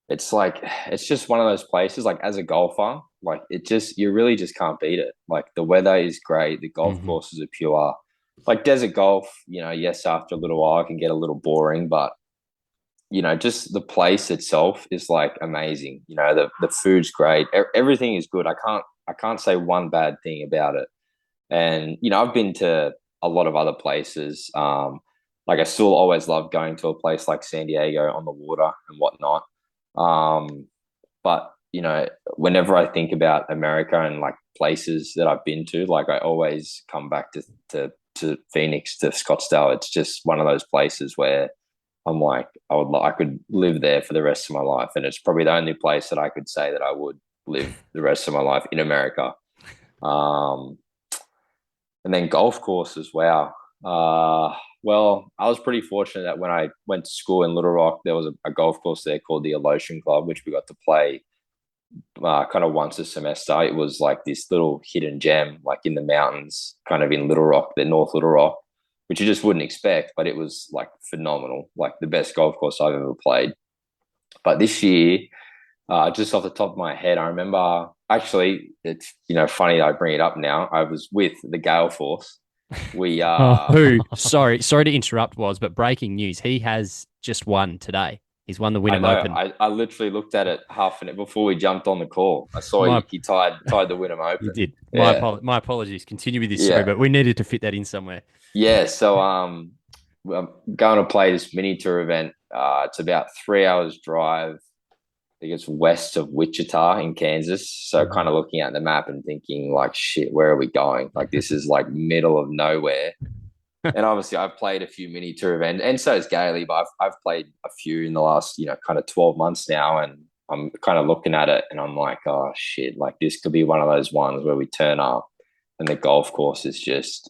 it's like it's just one of those places. Like as a golfer, like it just you really just can't beat it. Like the weather is great, the golf Mhm. courses are pure. Like desert golf, yes, after a little while it can get a little boring, but just the place itself is like amazing. The food's great, everything is good. I can't say one bad thing about it. And I've been to a lot of other places. Like I still always love going to a place like San Diego on the water and whatnot. Um, but whenever I think about America and like places that I've been to, like I always come back to Phoenix, to Scottsdale. It's just one of those places where I'm like, I could live there for the rest of my life, and it's probably the only place that I could say that I would live the rest of my life in America. Um, and then golf courses, wow. Well, I was pretty fortunate that when I went to school in Little Rock, there was a golf course there called the Alotian Club, which we got to play kind of once a semester. It was like this little hidden gem, like in the mountains, kind of in Little Rock, the North Little Rock, which you just wouldn't expect, but it was like phenomenal, like the best golf course I've ever played. But this year, just off the top of my head, I remember actually, it's funny that I bring it up now. I was with the Gale Force. We Who? Sorry to interrupt, but breaking news: he has just won today. He's won the I Wynnum know. Open. I literally looked at it half an hour before we jumped on the call. I saw My- he tied the Wynnum He Open. did. Yeah, My apologies. Continue with this story, yeah, but we needed to fit that in somewhere. yeah. So I'm going to play this mini tour event. It's about 3 hours drive. I think it's west of Wichita in Kansas. So kind of looking at the map and thinking like, shit, where are we going? Like this is like middle of nowhere. And obviously I've played a few mini tour events, and so has Gailey, but I've played a few in the last, kind of 12 months now. And I'm kind of looking at it and I'm like, oh shit, like this could be one of those ones where we turn up and the golf course is just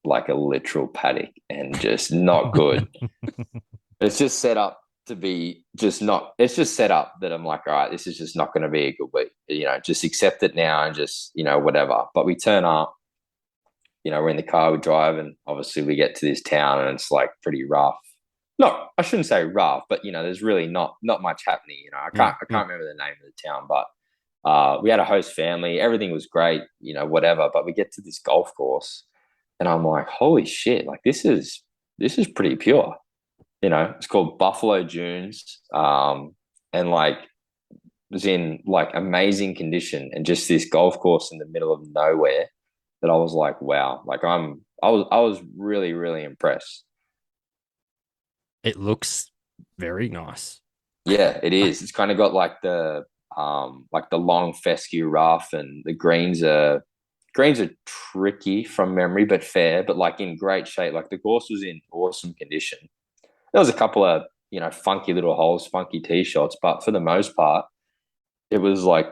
like a literal paddock and just not good. It's just set up to be just not, it's just set up that I'm like, all right, this is just not going to be a good week. Just accept it now and just, whatever. But we turn up, we're in the car, we drive, and obviously we get to this town and it's like pretty rough. No, I shouldn't say rough, but there's really not much happening. I can't remember the name of the town, but we had a host family, everything was great, whatever. But we get to this golf course and I'm like, holy shit, like this is pretty pure. It's called Buffalo Dunes. And like it was in like amazing condition and just this golf course in the middle of nowhere that I was like, wow, like I was really, really impressed. It looks very nice. Yeah, it is. It's kind of got like the long fescue rough, and the greens are tricky from memory, but fair, but like in great shape. Like the course was in awesome condition. There was a couple of, funky little holes, funky tee shots, but for the most part, it was like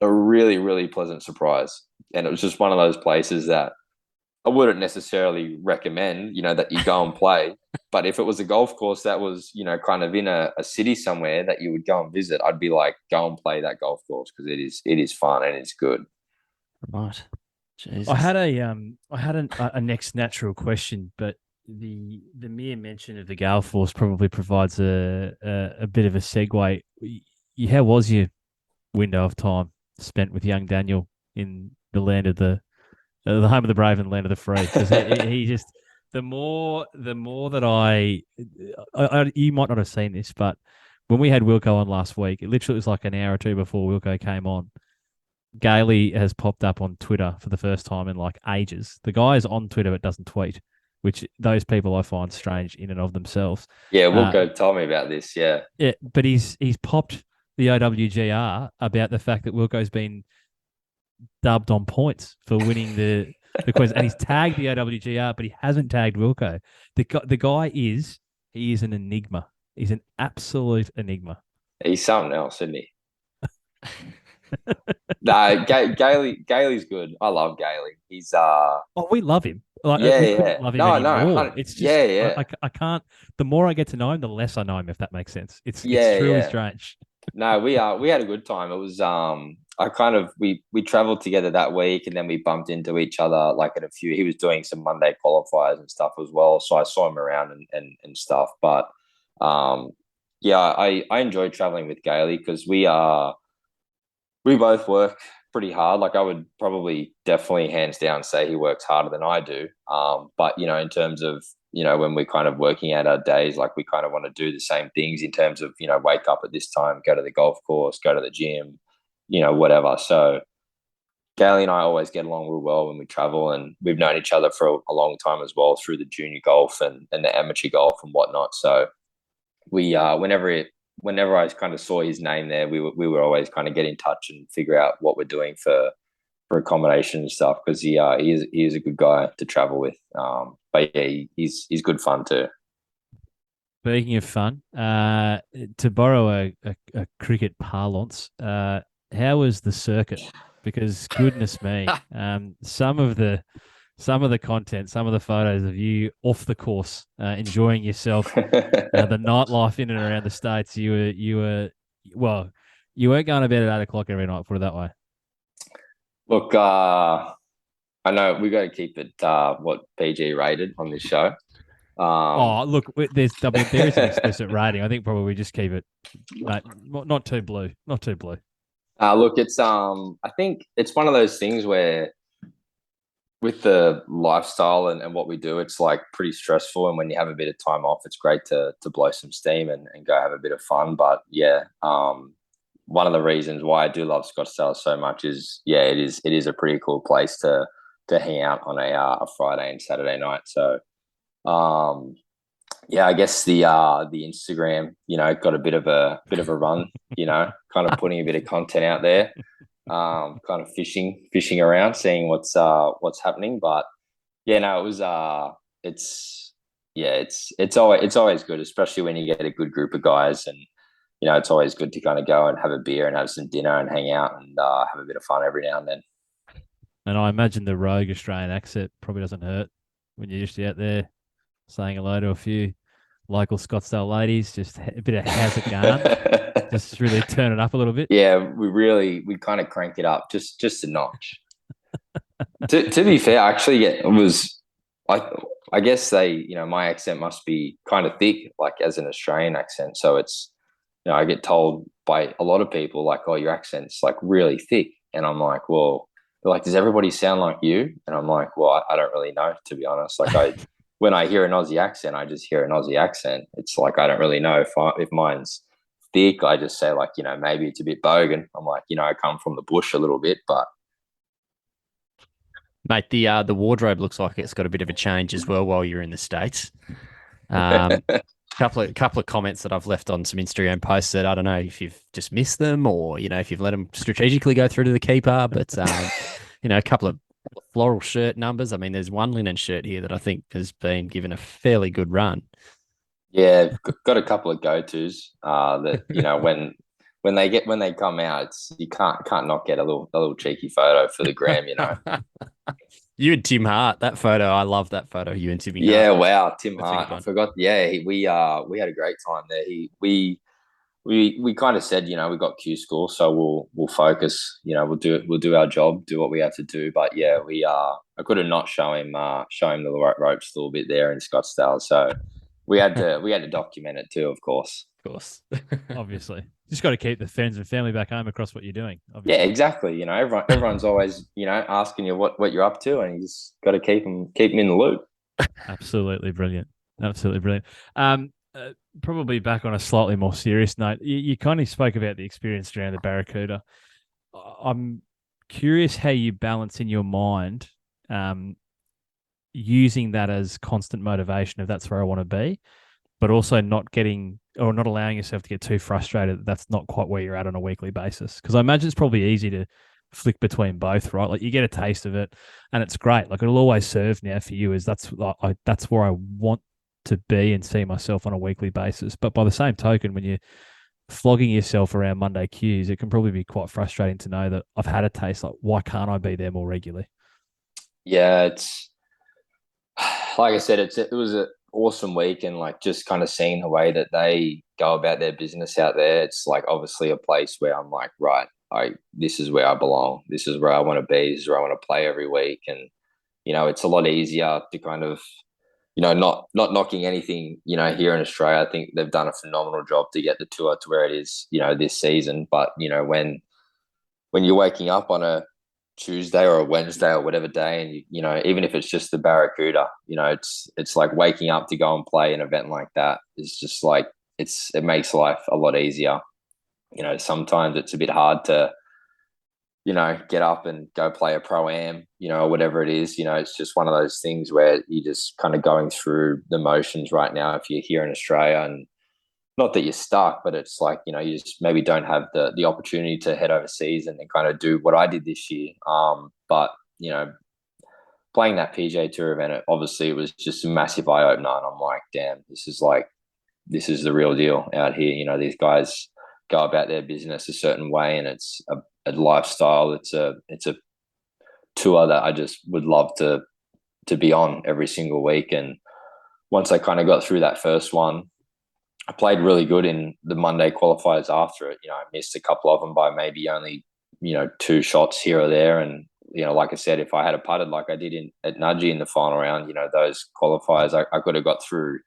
a really, really pleasant surprise. And it was just one of those places that I wouldn't necessarily recommend, that you go and play. But if it was a golf course that was, kind of in a city somewhere that you would go and visit, I'd be like, go and play that golf course because it is fun and it's good. Right. Jesus. I had a next natural question, but the mere mention of the Gale Force probably provides a bit of a segue. How was your window of time spent with young Daniel in the land of the home of the brave and land of the free? Because he just the more that I you might not have seen this, but when we had Wilco on last week, it literally was like an hour or two before Wilco came on. Gailey has popped up on Twitter for the first time in like ages. The guy is on Twitter but doesn't tweet, which those people I find strange in and of themselves. Yeah, Wilco told me about this. Yeah. Yeah, but he's popped the OWGR about the fact that Wilco's been dubbed on points for winning the quiz, and he's tagged the OWGR, but he hasn't tagged Wilco. The guy is an enigma. He's an absolute enigma. He's something else, isn't he? No, Gailey's good. I love Gailey. He's we love him. Like yeah, we yeah. couldn't love him No, anymore. no, It's just yeah, yeah. I can't. The more I get to know him, the less I know him. If that makes sense. It's Yeah, truly yeah. strange. No, we had a good time. It was I kind of we traveled together that week, and then we bumped into each other like at a few. He was doing some Monday qualifiers and stuff as well, so I saw him around and stuff. But Yeah, I enjoy traveling with Gailey because we both work pretty hard. Like I would probably definitely hands down say he works harder than I do. But in terms of when we're kind of working out our days, like we kind of want to do the same things in terms of wake up at this time, go to the golf course, go to the gym, whatever. So Gailey and I always get along real well when we travel, and we've known each other for a long time as well through the junior golf and the amateur golf and whatnot. So we whenever I kind of saw his name there, we would always kind of get in touch and figure out what we're doing for accommodation and stuff because he is a good guy to travel with. But yeah, he's good fun too. Speaking of fun, to borrow a cricket parlance, how was the circuit? Because goodness me, some of the content, some of the photos of you off the course, enjoying yourself, the nightlife in and around the states. Well, you weren't going to bed at 8 o'clock every night. Put it that way. Look, I know we got to keep it what PG rated on this show. Look, there is an explicit rating. I think probably we just keep it, mate, not too blue, not too blue. Look, it's I think it's one of those things where with the lifestyle and what we do, it's like pretty stressful. And when you have a bit of time off, it's great to blow some steam and go have a bit of fun. But yeah, one of the reasons why I do love Scottsdale so much is it is a pretty cool place to hang out on a Friday and Saturday night. So I guess the Instagram, got a bit of a run, kind of putting a bit of content out there, kind of fishing around, seeing what's happening. But yeah, no, it was it's always good, especially when you get a good group of guys, and it's always good to kind of go and have a beer and have some dinner and hang out and have a bit of fun every now and then. And I imagine the rogue Australian accent probably doesn't hurt when you're just out there saying hello to a few local Scottsdale ladies, just a bit of how's it going? Just really turn it up a little bit. Yeah, we kind of cranked it up just a notch. to be fair, actually, yeah, it was I guess my accent must be kind of thick, like as an Australian accent. So it's I get told by a lot of people like, oh, your accent's like really thick, and I'm like, well, they're like, does everybody sound like you? And I'm like, well, I don't really know, to be honest. Like when I hear an Aussie accent, I just hear an Aussie accent. It's like I don't really know if mine's thick. I just say like, maybe it's a bit bogan. I'm like, I come from the bush a little bit, but mate, the wardrobe looks like it's got a bit of a change as well while you're in the States. Couple of comments that I've left on some Instagram posts that I don't know if you've just missed them or if you've let them strategically go through to the keeper, but a couple of floral shirt numbers. I mean, there's one linen shirt here that I think has been given a fairly good run. Yeah, got a couple of go-tos that when they come out, you can't not get a little cheeky photo for the gram. You and Tim Hart, that photo, I love that photo. You and Tim Hart. Yeah, wow, Tim Hart. I forgot. Yeah, we had a great time there. We kind of said, we got Q school, so we'll focus. We'll do our job, do what we have to do. But yeah, I could have not show him the ropes a little bit there in Scottsdale. So we had to document it too, of course. Of course, obviously, just got to keep the friends and family back home across what you're doing. Obviously. Yeah, exactly. Everyone's always asking you what you're up to, and you just got to keep them in the loop. Absolutely brilliant. Absolutely brilliant. Probably back on a slightly more serious note, you kind of spoke about the experience around the Barracuda. I'm curious how you balance in your mind using that as constant motivation if that's where I want to be, but also not allowing yourself to get too frustrated that that's not quite where you're at on a weekly basis. Because I imagine it's probably easy to flick between both, right? Like you get a taste of it and it's great. Like it'll always serve now for you that's where I want to be and see myself on a weekly basis. But by the same token, when you're flogging yourself around Monday cues, it can probably be quite frustrating to know that I've had a taste. Like, why can't I be there more regularly? Yeah, it's like I said, it was an awesome week, and like just kind of seeing the way that they go about their business out there. It's like obviously a place where I'm like, right, this is where I belong. This is where I want to be. This is where I want to play every week. And it's a lot easier to kind of not knocking anything, here in Australia. I think they've done a phenomenal job to get the tour to where it is, this season. But, when you're waking up on a Tuesday or a Wednesday or whatever day, and even if it's just the Barracuda, it's like waking up to go and play an event like that is just like it makes life a lot easier. Sometimes it's a bit hard to get up and go play a pro-am, or whatever it is. It's just one of those things where you're just kind of going through the motions right now if you're here in Australia. And not that you're stuck, but it's like, you just maybe don't have the opportunity to head overseas and kind of do what I did this year. But, playing that PGA Tour event, obviously it was just a massive eye-opener. And I'm like, damn, this is the real deal out here. These guys go about their business a certain way, and it's a lifestyle. It's a tour that I just would love to be on every single week. And once I kind of got through that first one, I played really good in the Monday qualifiers after it. I missed a couple of them by maybe only, 2 shots here or there. And, like I said, if I had a putted like I did at Nudgee in the final round, those qualifiers, I could have got through,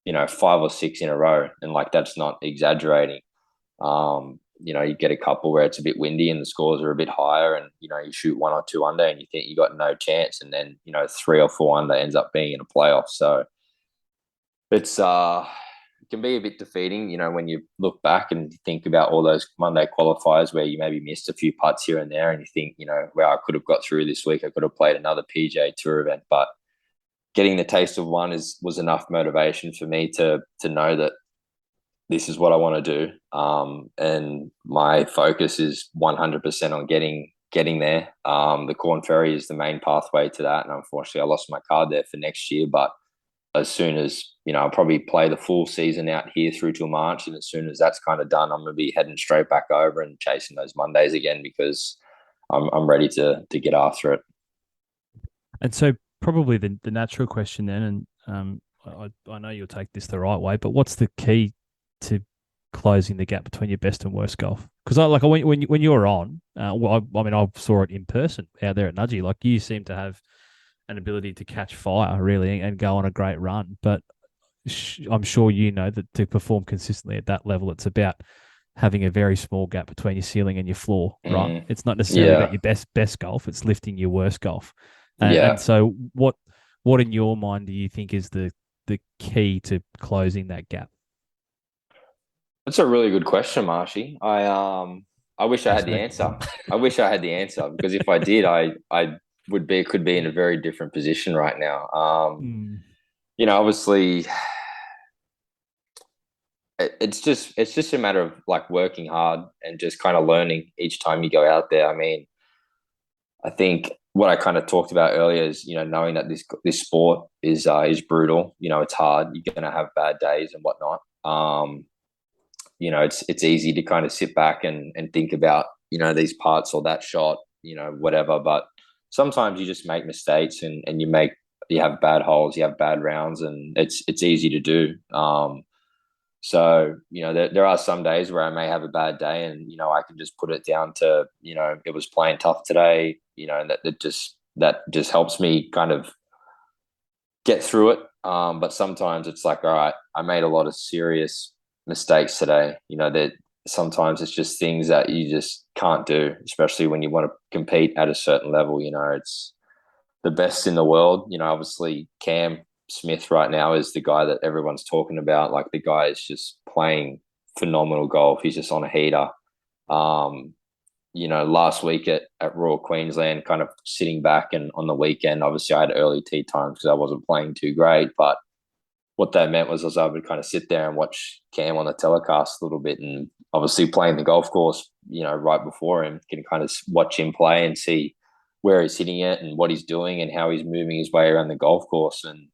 5 or 6 in a row. And like, that's not exaggerating. You get a couple where it's a bit windy and the scores are a bit higher, and, you shoot 1 or 2 under and you think you got no chance. And then, 3 or 4 under ends up being in a playoff. So it's, it can be a bit defeating, when you look back and think about all those Monday qualifiers where you maybe missed a few putts here and there, and you think, where I could have got through this week, I could have played another PGA Tour event. But getting the taste of one was enough motivation for me to know that this is what I want to do. And my focus is 100% on getting there. The Corn Ferry is the main pathway to that. And unfortunately, I lost my card there for next year. But as soon as, I'll probably play the full season out here through till March. And as soon as that's kind of done, I'm going to be heading straight back over and chasing those Mondays again, because I'm ready to get after it. And so probably the natural question then, and I know you'll take this the right way, but what's the key to closing the gap between your best and worst golf? Because when you're on, I saw it in person out there at Nudgee. Like, you seem to have an ability to catch fire really and go on a great run. But I'm sure that to perform consistently at that level, it's about having a very small gap between your ceiling and your floor, right? It's not necessarily about your best golf; it's lifting your worst golf. And so, what in your mind do you think is the key to closing that gap? That's a really good question, Marshy. I wish I had the answer. I wish I had the answer, because if I did, I could be in a very different position right now. Obviously, it's just a matter of like working hard and just kind of learning each time you go out there. I mean, I think what I kind of talked about earlier is, knowing that this sport is brutal. It's hard. You're going to have bad days and whatnot. It's easy to kind of sit back and think about, these parts or that shot, whatever. But sometimes you just make mistakes and you have bad holes, you have bad rounds, and it's easy to do. So, there are some days where I may have a bad day and, I can just put it down to, it was playing tough today, and that just helps me kind of get through it. But sometimes it's like, all right, I made a lot of serious mistakes today. That sometimes it's just things that you just can't do, especially when you want to compete at a certain level. It's the best in the world. Obviously Cam Smith right now is the guy that everyone's talking about. Like, the guy is just playing phenomenal golf. He's just on a heater. Last week at Royal Queensland, kind of sitting back, and on the weekend, obviously I had early tee times because I wasn't playing too great, but what that meant was I was able to kind of sit there and watch Cam on the telecast a little bit, and obviously playing the golf course, right before him, can kind of watch him play and see where he's hitting it and what he's doing and how he's moving his way around the golf course. And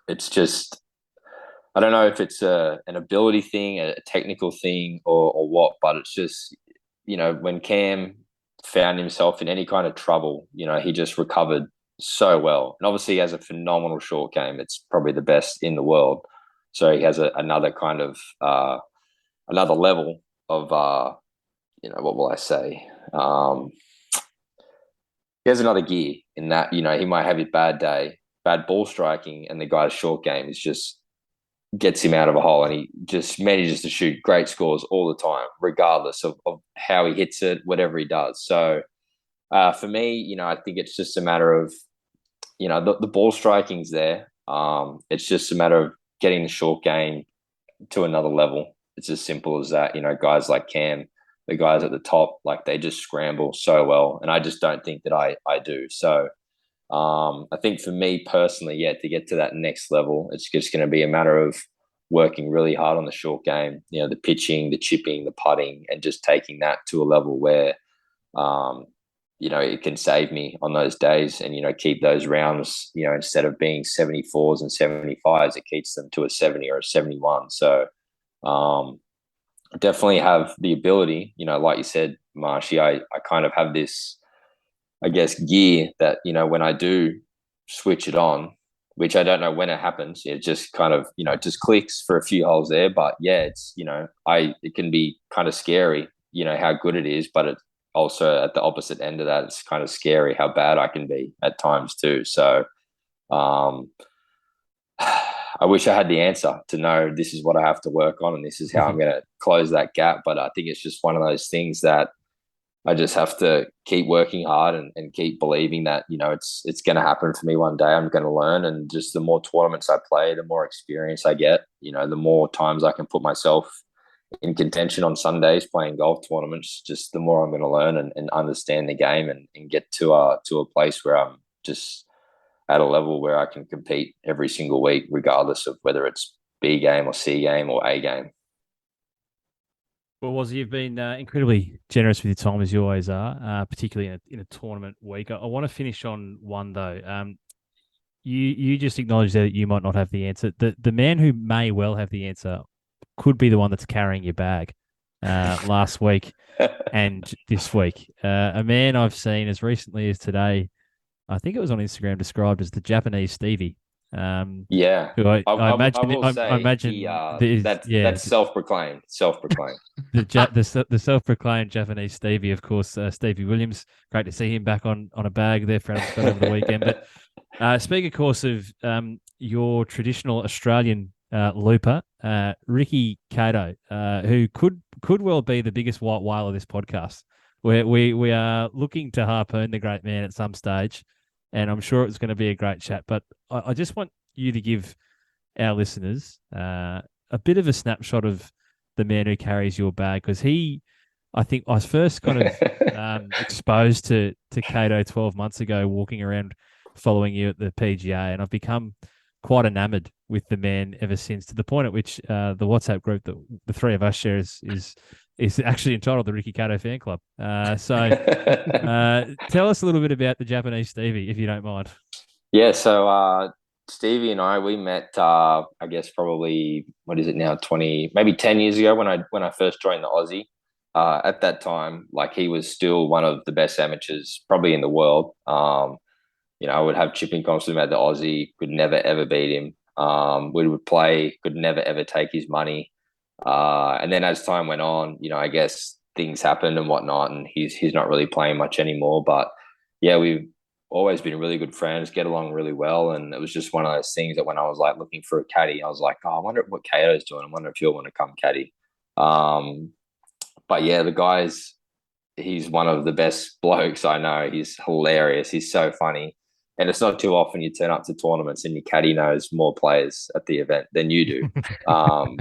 it's just, I don't know if it's an ability thing, a technical thing, or what, but it's just, when Cam found himself in any kind of trouble, he just recovered so well. And obviously he has a phenomenal short game. It's probably the best in the world. So he has another kind of another level of what will I say? He has another gear in that, he might have a bad day, bad ball striking, and the guy's short game is just gets him out of a hole, and he just manages to shoot great scores all the time, regardless of how he hits it, whatever he does. So for me, I think it's just a matter of, the ball striking's there. It's just a matter of getting the short game to another level. It's as simple as that. Guys like Cam, the guys at the top, like they just scramble so well, and I just don't think that I do. So I think for me personally, to get to that next level, it's just going to be a matter of working really hard on the short game, the pitching, the chipping, the putting, and just taking that to a level where, it can save me on those days and, keep those rounds, instead of being 74s and 75s, it keeps them to a 70 or a 71. So definitely have the ability, like you said, Marshy, I kind of have this, I guess, gear that, when I do switch it on, which I don't know when it happens, it just kind of, just clicks for a few holes there. But it's, it can be kind of scary, how good it is, but it's also at the opposite end of that, it's kind of scary how bad I can be at times too. So I wish I had the answer to know this is what I have to work on and this is how I'm going to close that gap. But I think it's just one of those things that I just have to keep working hard and keep believing that, it's going to happen for me one day. I'm going to learn. And just the more tournaments I play, the more experience I get, the more times I can put myself in contention on Sundays playing golf tournaments, just the more I'm going to learn and understand the game and get to a place where I'm just at a level where I can compete every single week, regardless of whether it's B game or C game or A game. Well, you've been incredibly generous with your time, as you always are, particularly in a tournament week. I want to finish on one, though. You just acknowledged that you might not have the answer. The man who may well have the answer could be the one that's carrying your bag last week and this week. A man I've seen as recently as today, I think it was on Instagram, described as the Japanese Stevie. Who I imagine that's self-proclaimed. The self-proclaimed Japanese Stevie, of course, Stevie Williams. Great to see him back on a bag there for Adam Scott over the weekend. But speak, of course, of your traditional Australian looper, Ricky Kato, who could well be the biggest white whale of this podcast. We are looking to harpoon the great man at some stage, and I'm sure it's going to be a great chat. But I just want you to give our listeners a bit of a snapshot of the man who carries your bag, because I think I was first kind of exposed to Kato 12 months ago, walking around following you at the PGA, and I've become quite enamored with the man ever since, to the point at which the WhatsApp group that the three of us share is actually entitled the Ricky Kato Fan Club. So tell us a little bit about the Japanese Stevie, if you don't mind. Yeah, so Stevie and we met, I guess probably, what is it now, 20, maybe 10 years ago when I first joined the Aussie. At that time, like, he was still one of the best amateurs probably in the world. I would have chipping comps with him at the Aussie, could never, ever beat him. We would play, could never, ever take his money. And then as time went on, I guess things happened and whatnot, and he's not really playing much anymore. But yeah, we've always been really good friends, get along really well. And it was just one of those things that when I was like looking for a caddy, I was like, I wonder what Kato's doing. I wonder if he'll want to come caddy. But yeah, the guy's, he's one of the best blokes I know. He's hilarious. He's so funny. And it's not too often you turn up to tournaments and your caddy knows more players at the event than you do.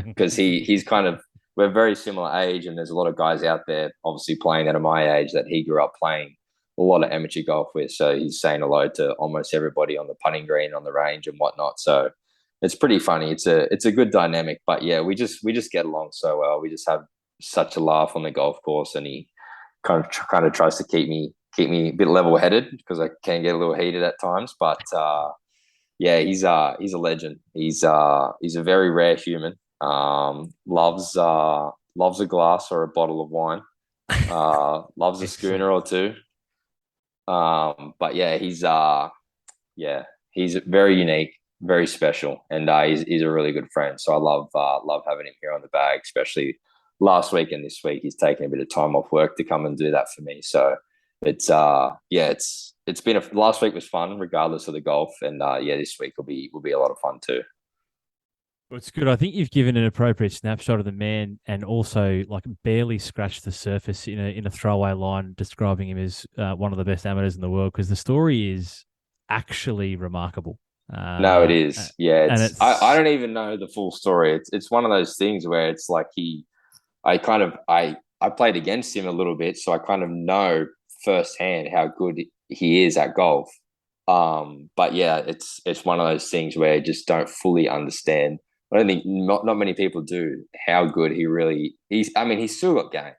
Because he's kind of, we're very similar age, and there's a lot of guys out there obviously playing that are my age that he grew up playing a lot of amateur golf with. So he's saying hello to almost everybody on the putting green, on the range and whatnot. So it's pretty funny. It's a good dynamic. But yeah, we just get along so well. We just have such a laugh on the golf course, and he kind of tries to keep me a bit level-headed, because I can get a little heated at times. But yeah, he's a legend. He's a very rare human. Loves a glass or a bottle of wine. Loves a schooner or two. But yeah, he's very unique, very special, and he's a really good friend. So I love having him here on the bag, especially last week and this week. He's taken a bit of time off work to come and do that for me. So it's last week was fun regardless of the golf, and this week will be a lot of fun too. Well, it's good. I think you've given an appropriate snapshot of the man, and also like barely scratched the surface in a throwaway line describing him as one of the best amateurs in the world, because the story is actually remarkable. No, it is. Yeah, I don't even know the full story. It's one of those things where it's like I played against him a little bit, so I kind of know firsthand how good he is at golf. But yeah, it's one of those things where you just don't fully understand. I don't think not many people do how good he really is. I mean, he's still got game.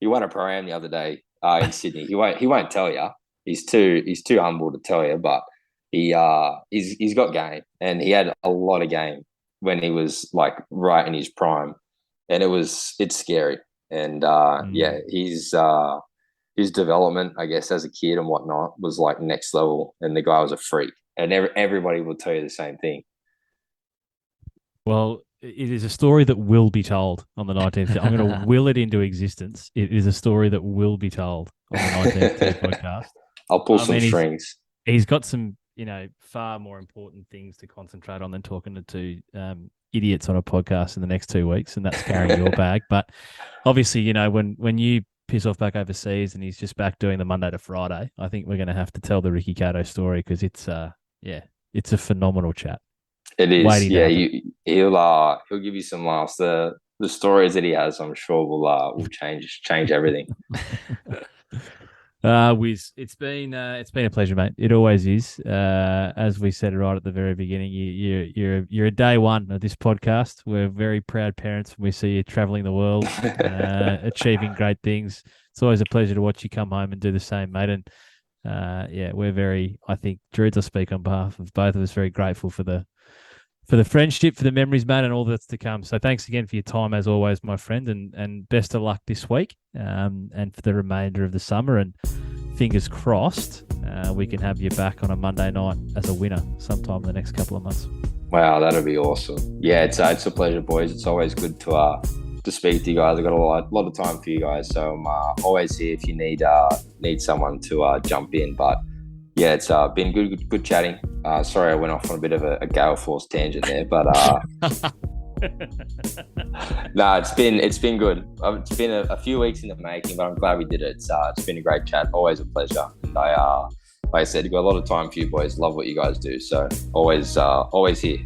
He won a pro-am the other day in Sydney. He won't tell you. He's too humble to tell you, but he's got game, and he had a lot of game when he was like right in his prime, and it's scary. And his development, I guess, as a kid and whatnot was like next level, and the guy was a freak, and everybody will tell you the same thing. Well, it is a story that will be told on the 19th. I'm going to will it into existence. It is a story that will be told on the 19th podcast. I'll pull some strings. He's got some, far more important things to concentrate on than talking to two idiots on a podcast in the next 2 weeks, and that's carrying your bag. But obviously, when you piss off back overseas and he's just back doing the Monday to Friday, I think we're going to have to tell the Ricky Cato story, because it's a phenomenal chat. It is. Yeah, he'll give you some laughs. The stories that he has, I'm sure, will change everything. Wiz, it's been a pleasure, mate. It always is. As we said right at the very beginning, you're a day one of this podcast. We're very proud parents when we see you traveling the world, achieving great things. It's always a pleasure to watch you come home and do the same, mate. And we're very, I think, Druids, I speak on behalf of both of us, very grateful for the friendship, for the memories, mate, and all that's to come. So thanks again for your time, as always, my friend, and best of luck this week and for the remainder of the summer. And fingers crossed we can have you back on a Monday night as a winner sometime in the next couple of months. Wow, that'd be awesome. Yeah, it's a pleasure, boys. It's always good to speak to you guys. I've got a lot of time for you guys, so I'm always here if you need someone to jump in. But yeah, it's been good chatting. Sorry, I went off on a bit of a gale force tangent there, but no, it's been good. It's been a few weeks in the making, but I'm glad we did it. It's been a great chat. Always a pleasure. And like I said, got a lot of time for you boys. Love what you guys do. So always here.